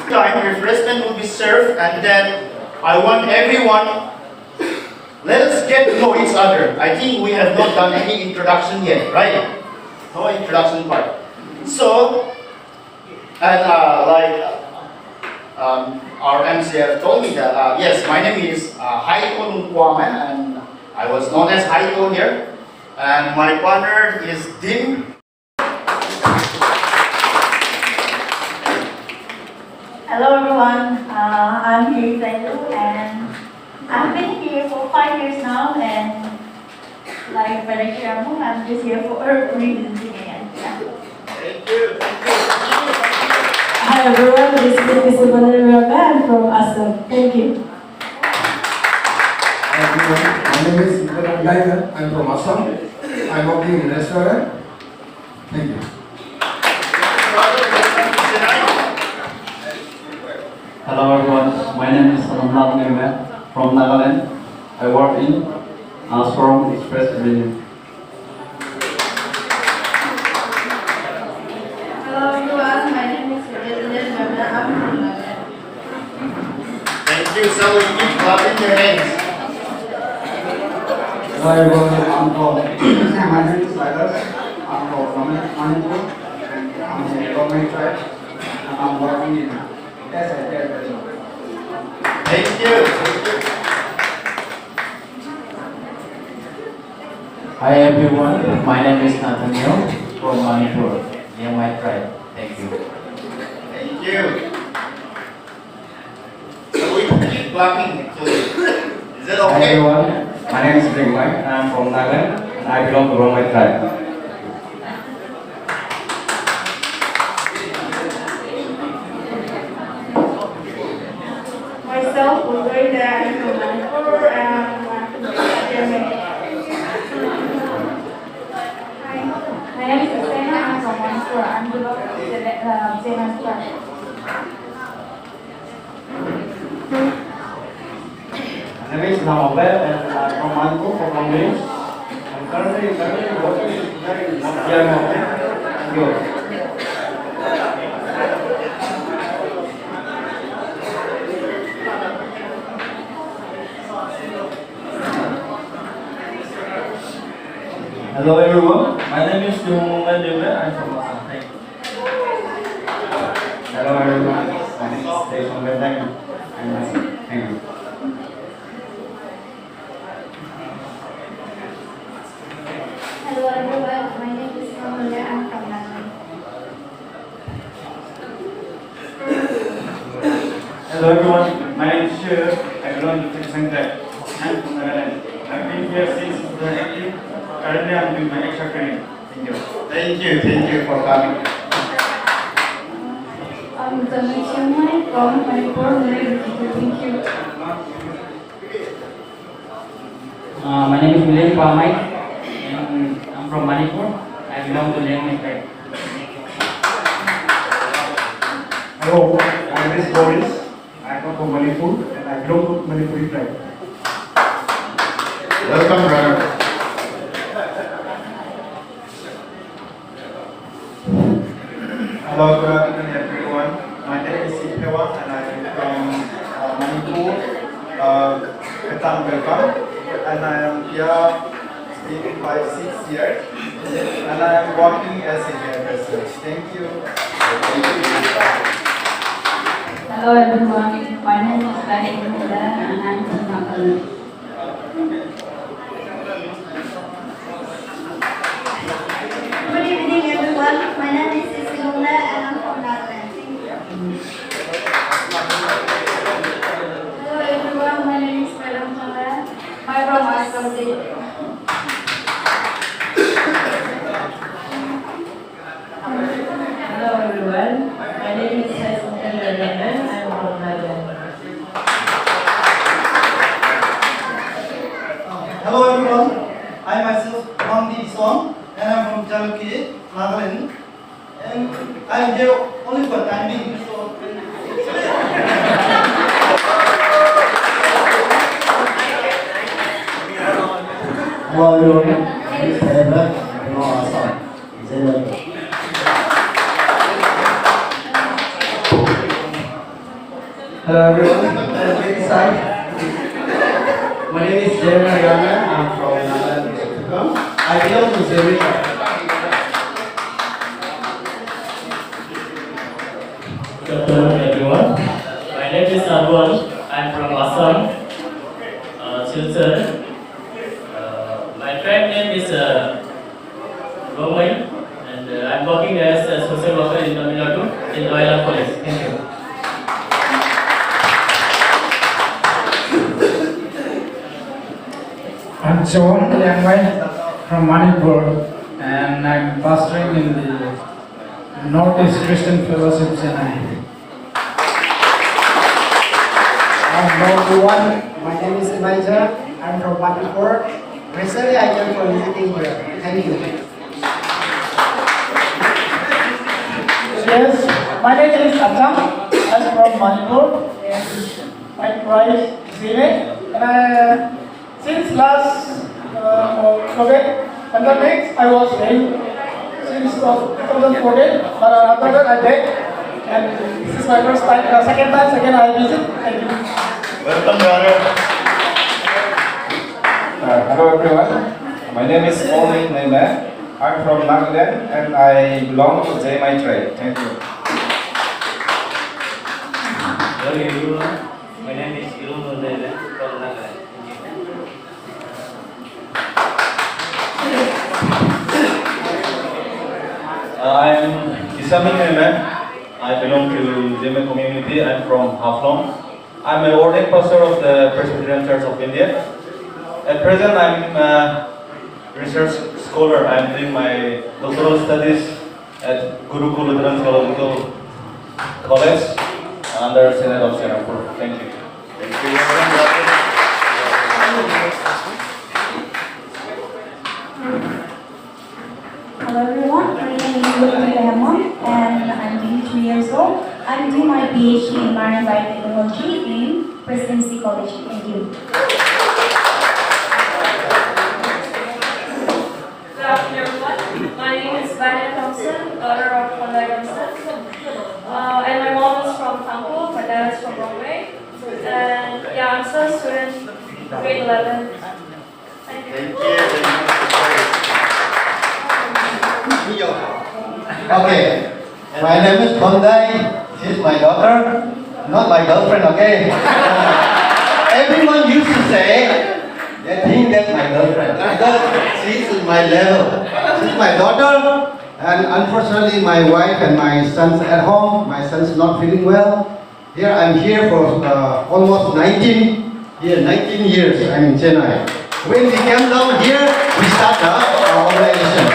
Time refreshment will be served, and then I want everyone, let us get to know each other. I think we have not done any introduction yet, right? No introduction part. So, and our MCF told me that, yes, my name is Haiko Nungkwaman, and I was known as Haiko here. And my partner is Dim. Hello everyone, I'm here Zailu, and I've been here for 5 years now, and like Brother Kiramu, I'm just here for a reason again. Yeah. Thank you. Hi everyone, this is Mr. Banaraga. I'm from Assam. Thank you. Hi everyone, my name is Nitin Gaigan. I'm from Assam. I'm working in a restaurant. Thank you. Hello everyone, my name is Ramnath Nirma from Nagaland. I work in Ashram Express Avenue. Hello everyone, my name is Elizabeth Barbara. I'm from Nagaland. Thank you. So we keep clapping your hands. Hello everyone, I'm from my name is Silas. I'm from Manipur and I'm a government tribe and I'm working in SIT. Thank you. Hi everyone, my name is Nathaniel from Manipur, near my tribe. Thank you. Thank you. So we keep clapping actually. Is that Hi okay? everyone, my name is Big Mike and I'm from Nagaland and I belong to Roma tribe. Myself, Ulrika, I'm from Manipur, and Hi, my name is Asena, I'm from Manipur, I'm belong to Zena's tribe. My name is Namabel and I'm from Manipur, from Bangladesh. I'm currently working in Thank you. Hello everyone, my name is Jungman Dewe, I'm from Assam. Thank you. Hello everyone, my name is Jason Bentang and thank you. Hello everyone, my name is Mamulia, I'm from Nagaland. Hello everyone, my name is Shiv. I belong to Texan tribe. I'm from Nagaland. I've been here since 2018. Currently, I'm doing my extra training. Thank you. Thank you for coming. I'm Tanvi Chiangmai from Manipur, thank you. My name is William Pamai and I'm from Manipur. I belong to Liang tribe. Hello, my name is Boris. I come from Manipur and I belong to Manipuri tribe. Welcome, brother. Hello, good afternoon everyone. My name is Sipewa and I'm from Manipur, Petang Belkam. And I am here staying 5-6 years. And I am working as a hairdresser. Thank you. Hello everyone, my name is Lani Munda and I'm from Nagaland. Good evening everyone, my name is Isilunda and I'm from Nagaland. Thank you. Hello everyone, my name is Madam Chandra. I'm from Assam State. Hello everyone, my name is Saisundan Nagaland. I'm from Nagaland. Hello everyone, I myself Mangdi Song and I'm from Jalukye, Nagaland. And I'm here only for time being, so Hello everyone, this is Herbert from Assam. Hello everyone, I'm inside. My name is Jeremy Ayana. I'm from Nagaland. I belong to Zerika. Good afternoon everyone. My name is Arwan. I'm from Assam, Silchar. My tribe name is Romai and I'm working as a social worker in Tamil Nadu in Loyola College. Thank you. I'm John Liangwai from Manipur and I'm pastoring in the Northeast Christian Fellowship Chennai. Hello everyone, my name is Elijah. I'm from Manipur. Recently I came for visiting here. Thank you. Yes, my name is Atam. I'm from Manipur and my tribe is Zile. And since last COVID pandemic, I was ill since 2014, but after that I did. And this is my first time, second I visit. Thank you. Welcome, brother. Hello everyone. My name is Omin Neme. I'm from Nagaland and I belong to JMI Trade. Thank you. Hello everyone. My name is Ilun Nundele from Nagaland. I am Isamin Neme. I belong to JMI community. I'm from Haflong. I'm an ordained pastor of the Presbyterian Church of India. At present, I'm a research scholar. I'm doing my doctoral studies at Gurukul Lutheran Theological College under Synod of Singapore. Thank you. Thank you. Hello everyone, my name is Lutfi Rahman and I'm 23 years old. I'm doing my PhD in Marine Biotechnology in Presidency College. Thank you. Good afternoon, everyone. My name is Vanya Thompson, daughter of Honda Thompson. And my mom is from Tampo, my dad is from Broadway. And yeah, I'm still a student, grade 11. Thank you. Okay, my name is Kondai. She's my daughter, not my girlfriend, okay? Everyone used to say, they think that's my girlfriend because she's my level. She's my daughter, and unfortunately my wife and my son's at home. My son's not feeling well. Here I'm here for almost 19 years. I'm in Chennai. When we came down here, we started our organization.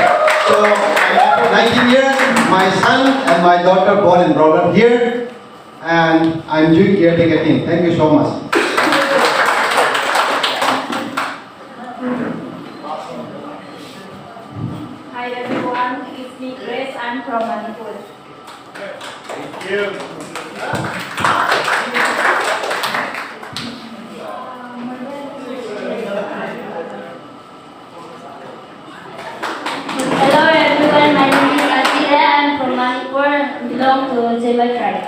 So after 19 years, my son and my daughter born and brought up here, and I'm doing caretaker thing. Thank you so much. Hi everyone, it's me Grace, I'm from Manipur. Thank you. Hello everyone, my name is Atira. I'm from Manipur. I belong to JMI tribe.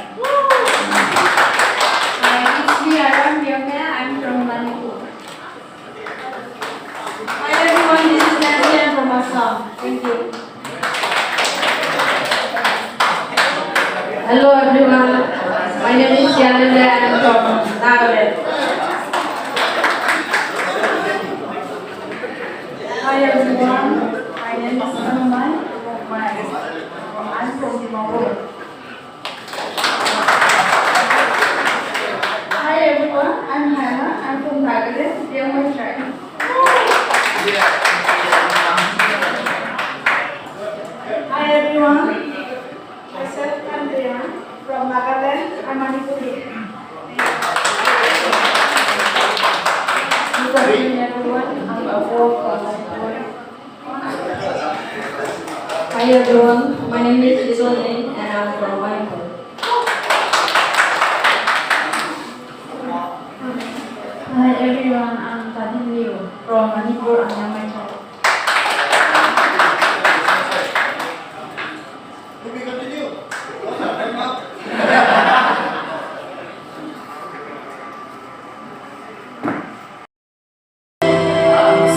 Hi, it's me Aram Byongya, I'm from Manipur. Hi everyone, this is Nancy. I'm from Assam. Thank you. Hello everyone, my name is Yananda, I'm from Nagaland. Hi everyone, my name is Hanuman. I'm from Dimapur. Hi everyone, I'm Hannah. I'm from Nagaland. They are my tribe. Hi everyone, myself I'm Diana from Nagaland. I'm Manipuri. Good afternoon everyone. I'm Afro from Manipur. Hi everyone, my name is Isolin and I'm from Manipur. Hi everyone, I'm Tatin Liu from Manipur and Yamai tribe.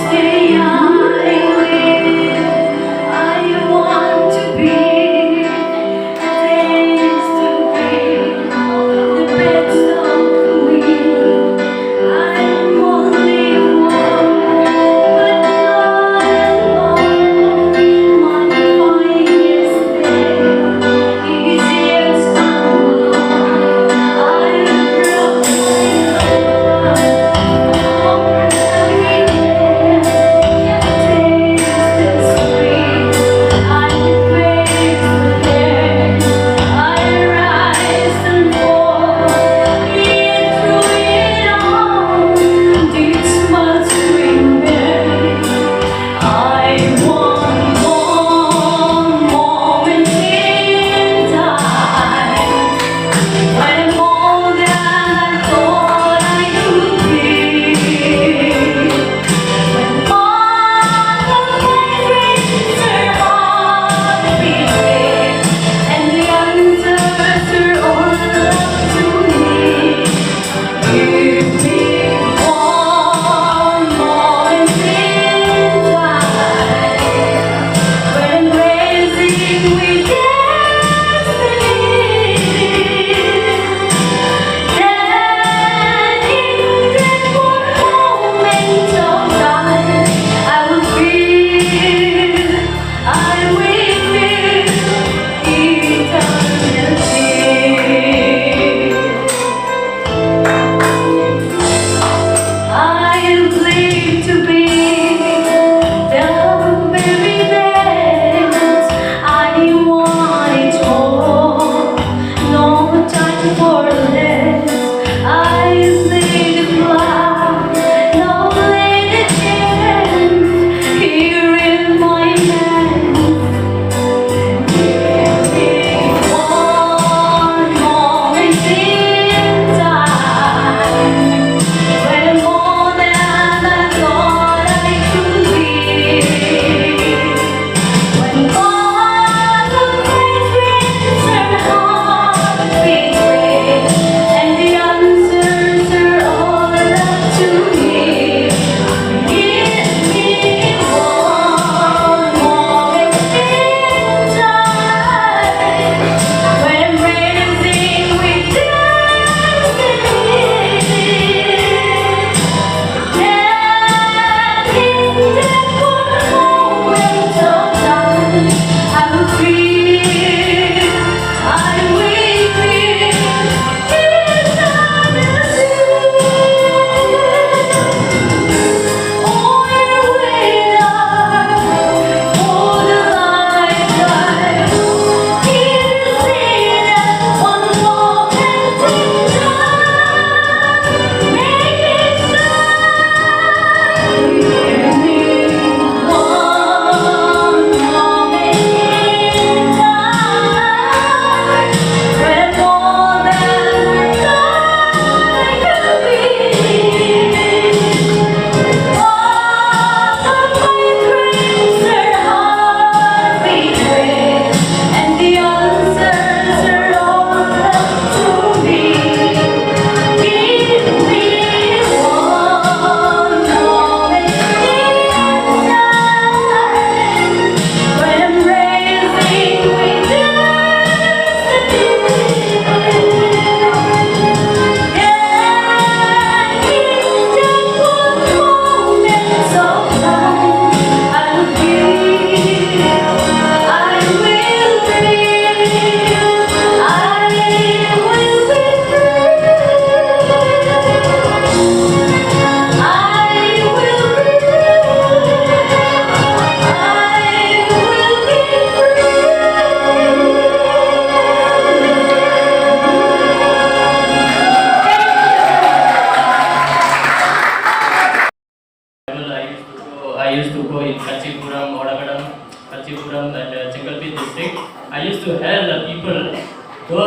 Stay I want to be things to be the best of me. I'm only one, but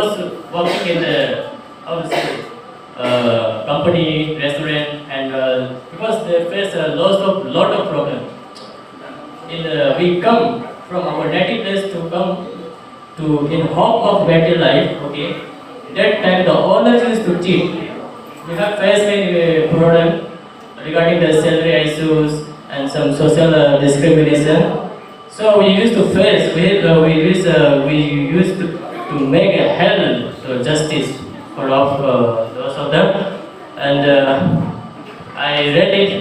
was working in a how to say company, restaurant, and because they face a lot of problems. We come from our native place to come to in hope of better life. Okay, that time the owners used to cheat. We have faced many problems regarding the salary issues and some social discrimination. So we used to face, we used to make a hell justice for those of them, and I really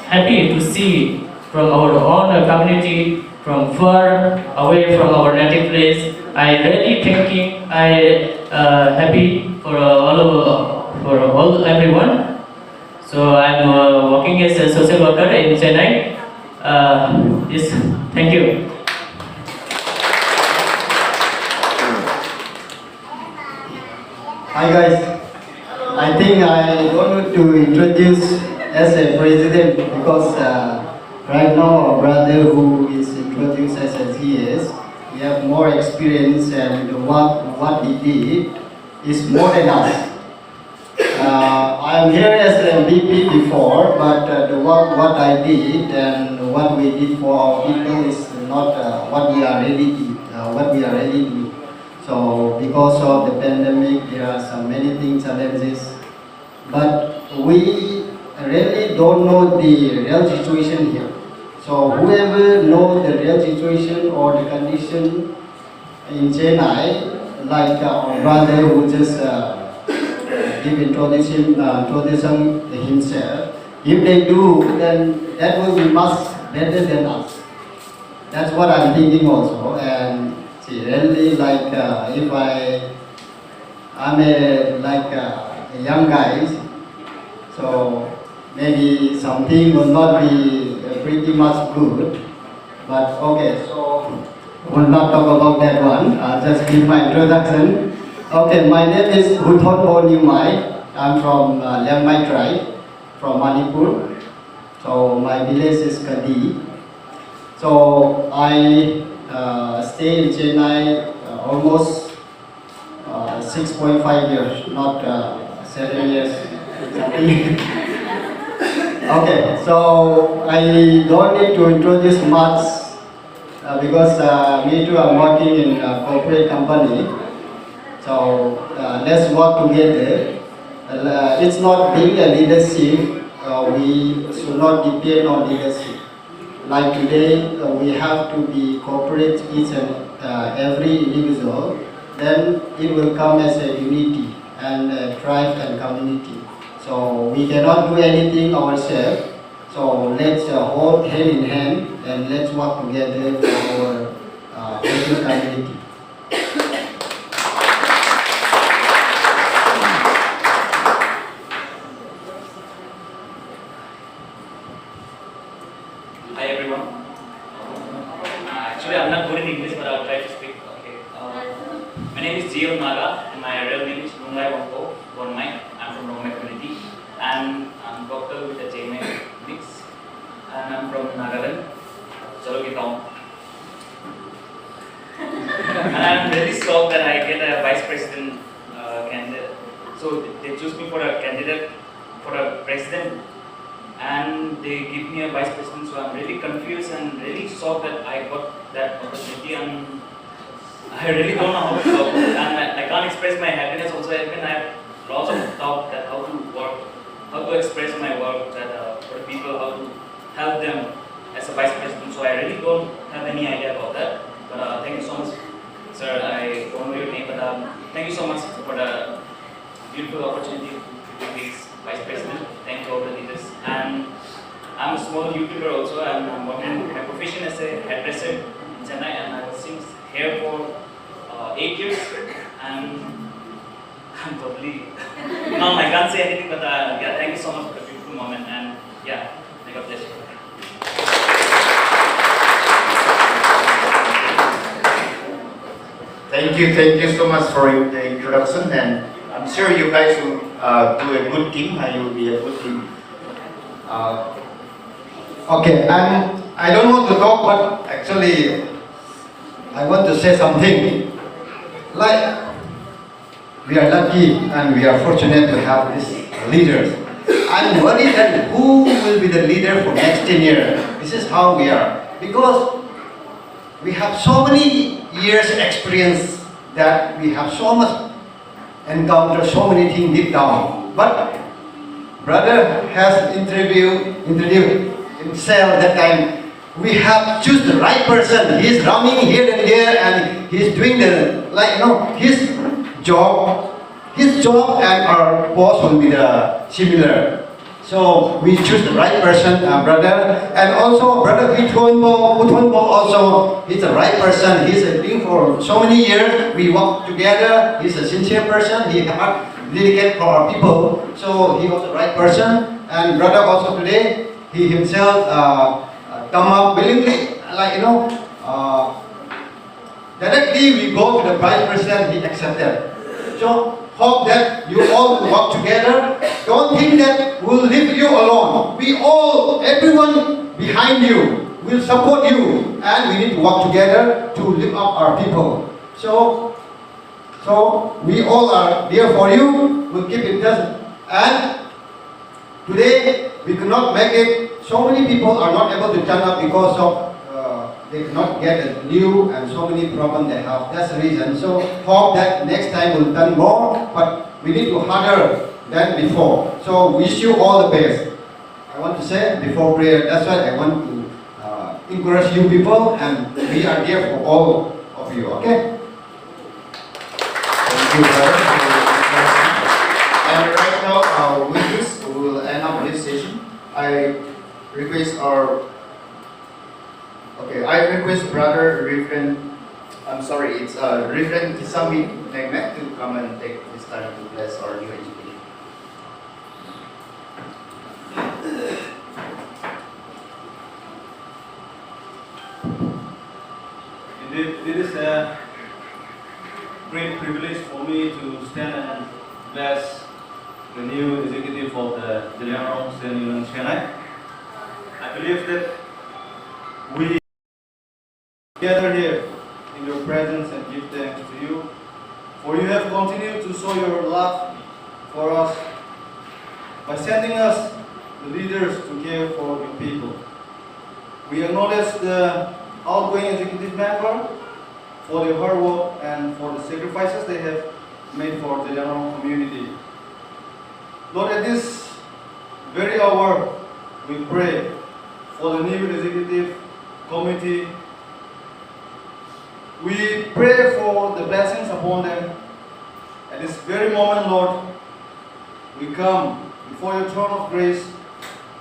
happy to see from our own community, from far away from our native place. I really thanking, happy for all everyone. So I'm working as a social worker in Chennai. Yes, thank you. Hi guys, I think I don't need to introduce as a president because right now our brother who is introduced as a GS, he have more experience and what he did is more than us. I am here as an MVP before, but the work what I did and what we did for our people is not what we are really doing. So because of the pandemic, there are so many things, challenges, but we really don't know the real situation here. So whoever knows the real situation or the condition in Chennai, like our brother who just introducing himself, if they do, then that will be much better than us. That's what I'm thinking also. And see, really, like if I'm a young guy, so maybe something will not be pretty much good. But okay, so we'll not talk about that one. I'll just give my introduction. Okay, my name is Huthon Nyumai. I'm from Liangmai tribe, from Manipur. So my village is Kadi. So I stay in Chennai almost 6.5 years, not 7 years. Okay, so I don't need to introduce much because me too, I'm working in a corporate company. So let's work together. It's not being a leadership. We should not depend on leadership. Like today, we have to be cooperate each and every individual. Then it will come as a unity and a tribe and community. So we cannot do anything ourselves. So let's hold hand in hand and let's work together for our community. Hi everyone. Actually, I'm not good in English, but I'll try to speak. Okay. My name is Gio Naga, and my real name is Lungai Wongko Bonmai. I'm from Rongmai community, and I'm doctor with a JMA mix, and I'm from Nagaland, Jalogitong. And I'm really shocked that I get a vice president candidate. So they choose me for a candidate for a president, and they give me a vice president. So I'm really confused and really shocked that I got that opportunity, and I really don't know how to talk, and I can't express my happiness. Also, even I have lots of thought that how to work, how to express my work, that for people, how to help them as a vice president. So I really don't have any idea about that. But thank you so much, sir. I don't know your name, but thank you so much for the beautiful opportunity to be this vice president. Thank you all the leaders. And I'm a small YouTuber also, and I'm working my profession as a hairdresser in Chennai, and I was since here for 8 years, and I'm totally no, I can't say anything, but yeah, thank you so much for the beautiful moment, and yeah, may God bless you. Thank you so much for the introduction, and I'm sure you guys will do a good team, and you will be a good team. Okay, I don't want to talk, but actually I want to say something. Like we are lucky and we are fortunate to have these leaders. I'm worried that who will be the leader for next 10 years. This is how we are. Because we have so many years experience that we have so much encountered so many things deep down. But brother has introduced himself that time. We have choose the right person. He's running here and there and he's doing the, his job. His job and our boss will be the similar. So we choose the right person, brother. And also brother Uthonbo also, he's the right person. He's been for so many years. We work together. He's a sincere person. He has dedicated for our people. So he was the right person. And brother also today, he himself come up willingly, directly we go to the vice president, he accepted. So hope that you all will work together. Don't think that we'll leave you alone. We all, everyone behind you will support you, and we need to work together to lift up our people. So we all are there for you. We'll keep in touch. And today we could not make it. So many people are not able to turn up because of they cannot get a new and so many problems they have. That's the reason. So hope that next time we'll done more, but we need to harder than before. So wish you all the best. I want to say before prayer, that's why I want to encourage you people, and we are there for all of you. Okay? Thank you, brother. And right now, with this, we will end up this session. I request Brother Reverend, Reverend Kisami Negmet to come and take this time to bless our new education. Indeed, it is a great privilege for me to stand and bless the new executive of the Deliano St. Union Chennai. I believe that we gather here in your presence and give thanks to you, for you have continued to show your love for us by sending us the leaders to care for your people. We acknowledge the outgoing executive member for their hard work and for the sacrifices they have made for the general community. Lord, at this very hour, we pray for the new executive committee. We pray for the blessings upon them. At this very moment, Lord, we come before your throne of grace.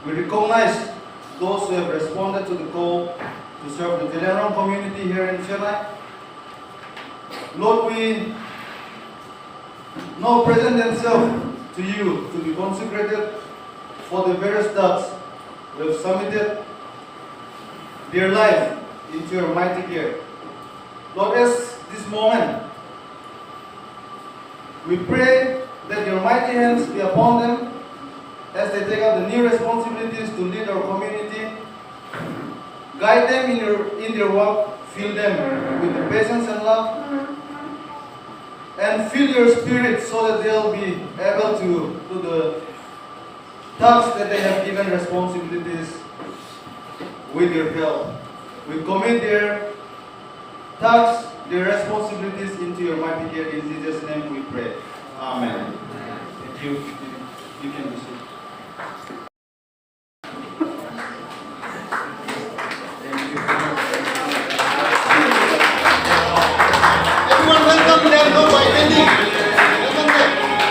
We recognize those who have responded to the call to serve the Deliano community here in Chennai. Lord, we now present themselves to you to be consecrated for the various tasks who have submitted their life into your mighty care. Lord, as this moment, we pray that your mighty hands be upon them as they take up the new responsibilities to lead our community. Guide them in their work, fill them with the patience and love, and fill your spirit so that they'll be able to do the tasks that they have given responsibilities with your help. We commit their tasks, their responsibilities into your mighty care. In Jesus' name we pray. Amen. Thank you. You can be seated. Everyone welcome them now by standing. Welcome them.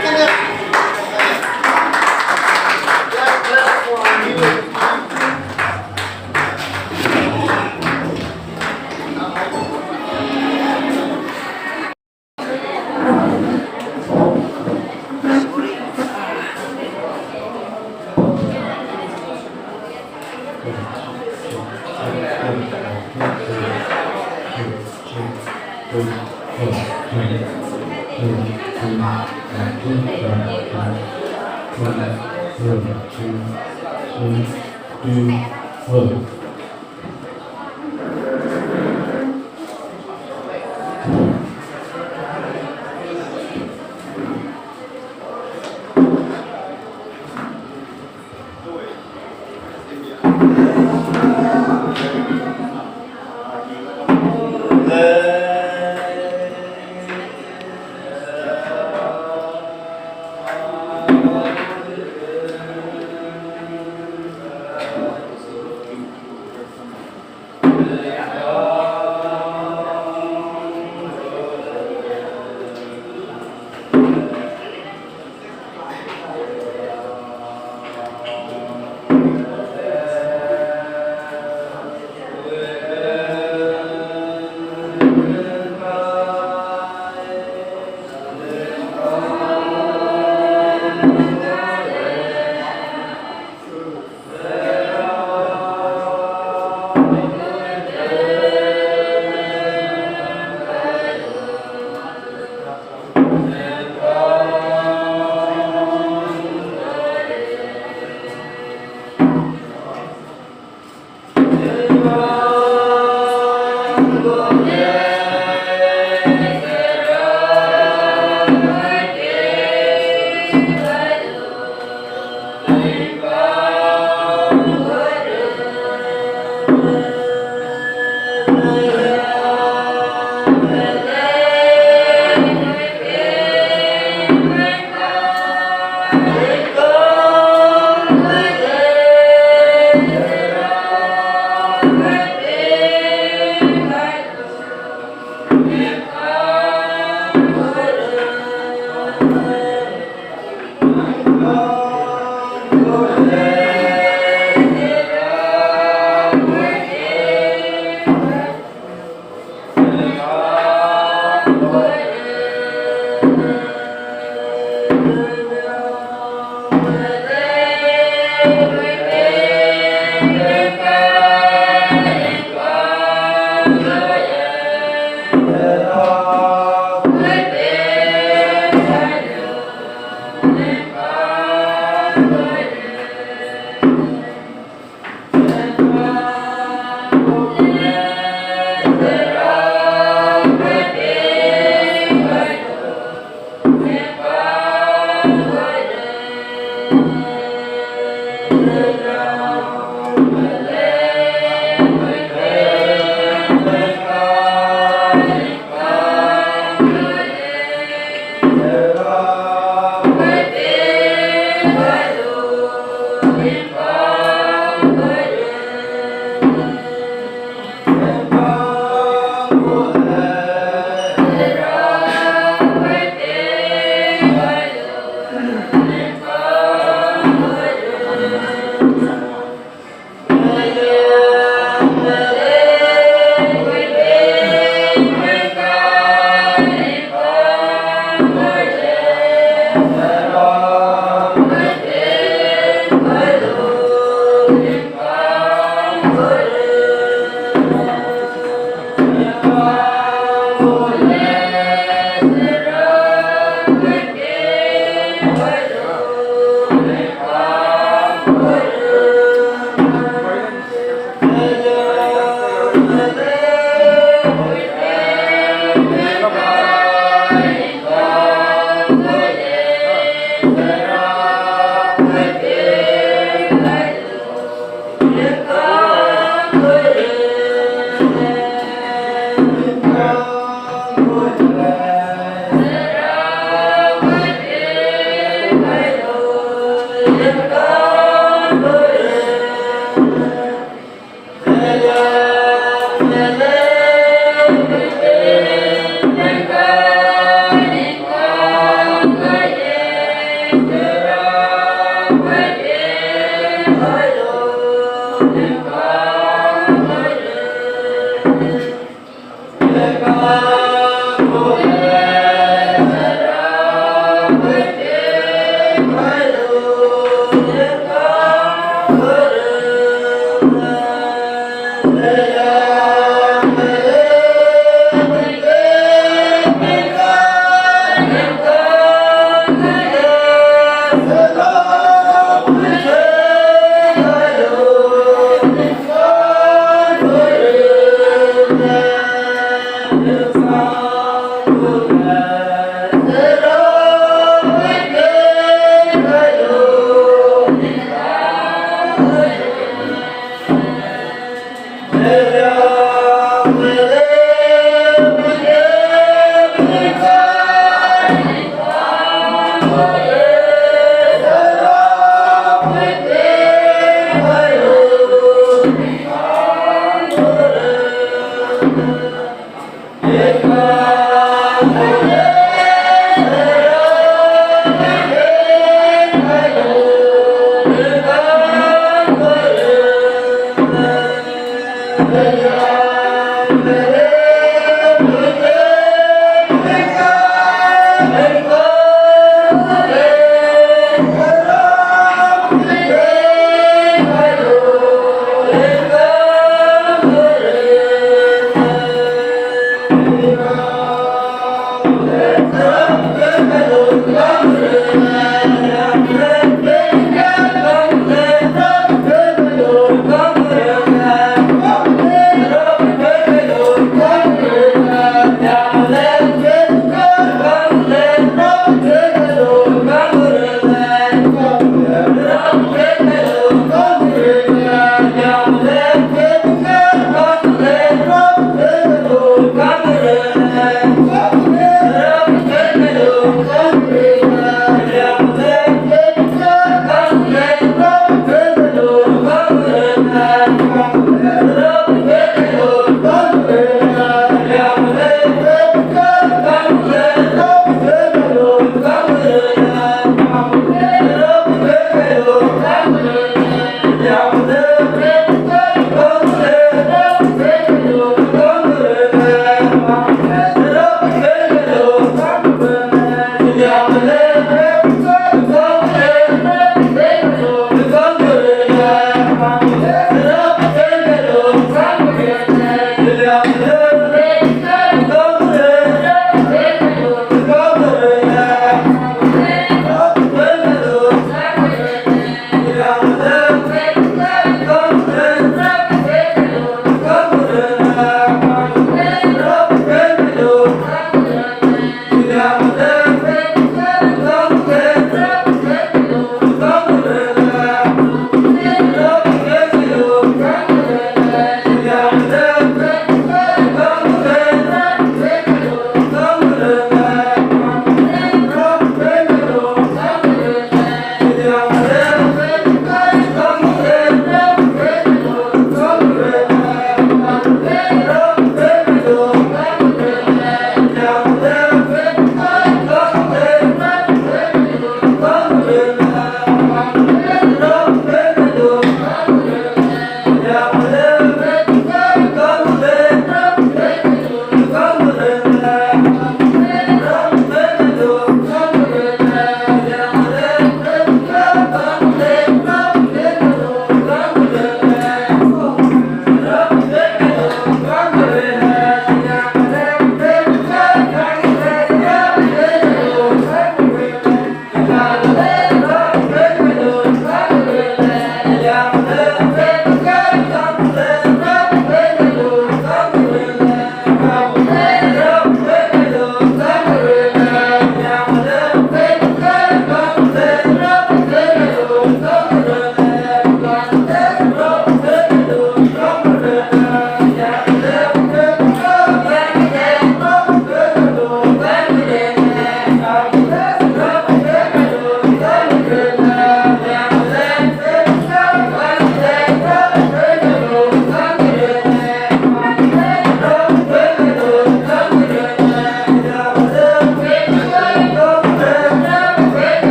Stand up. Clap for our new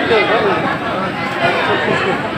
Thank you.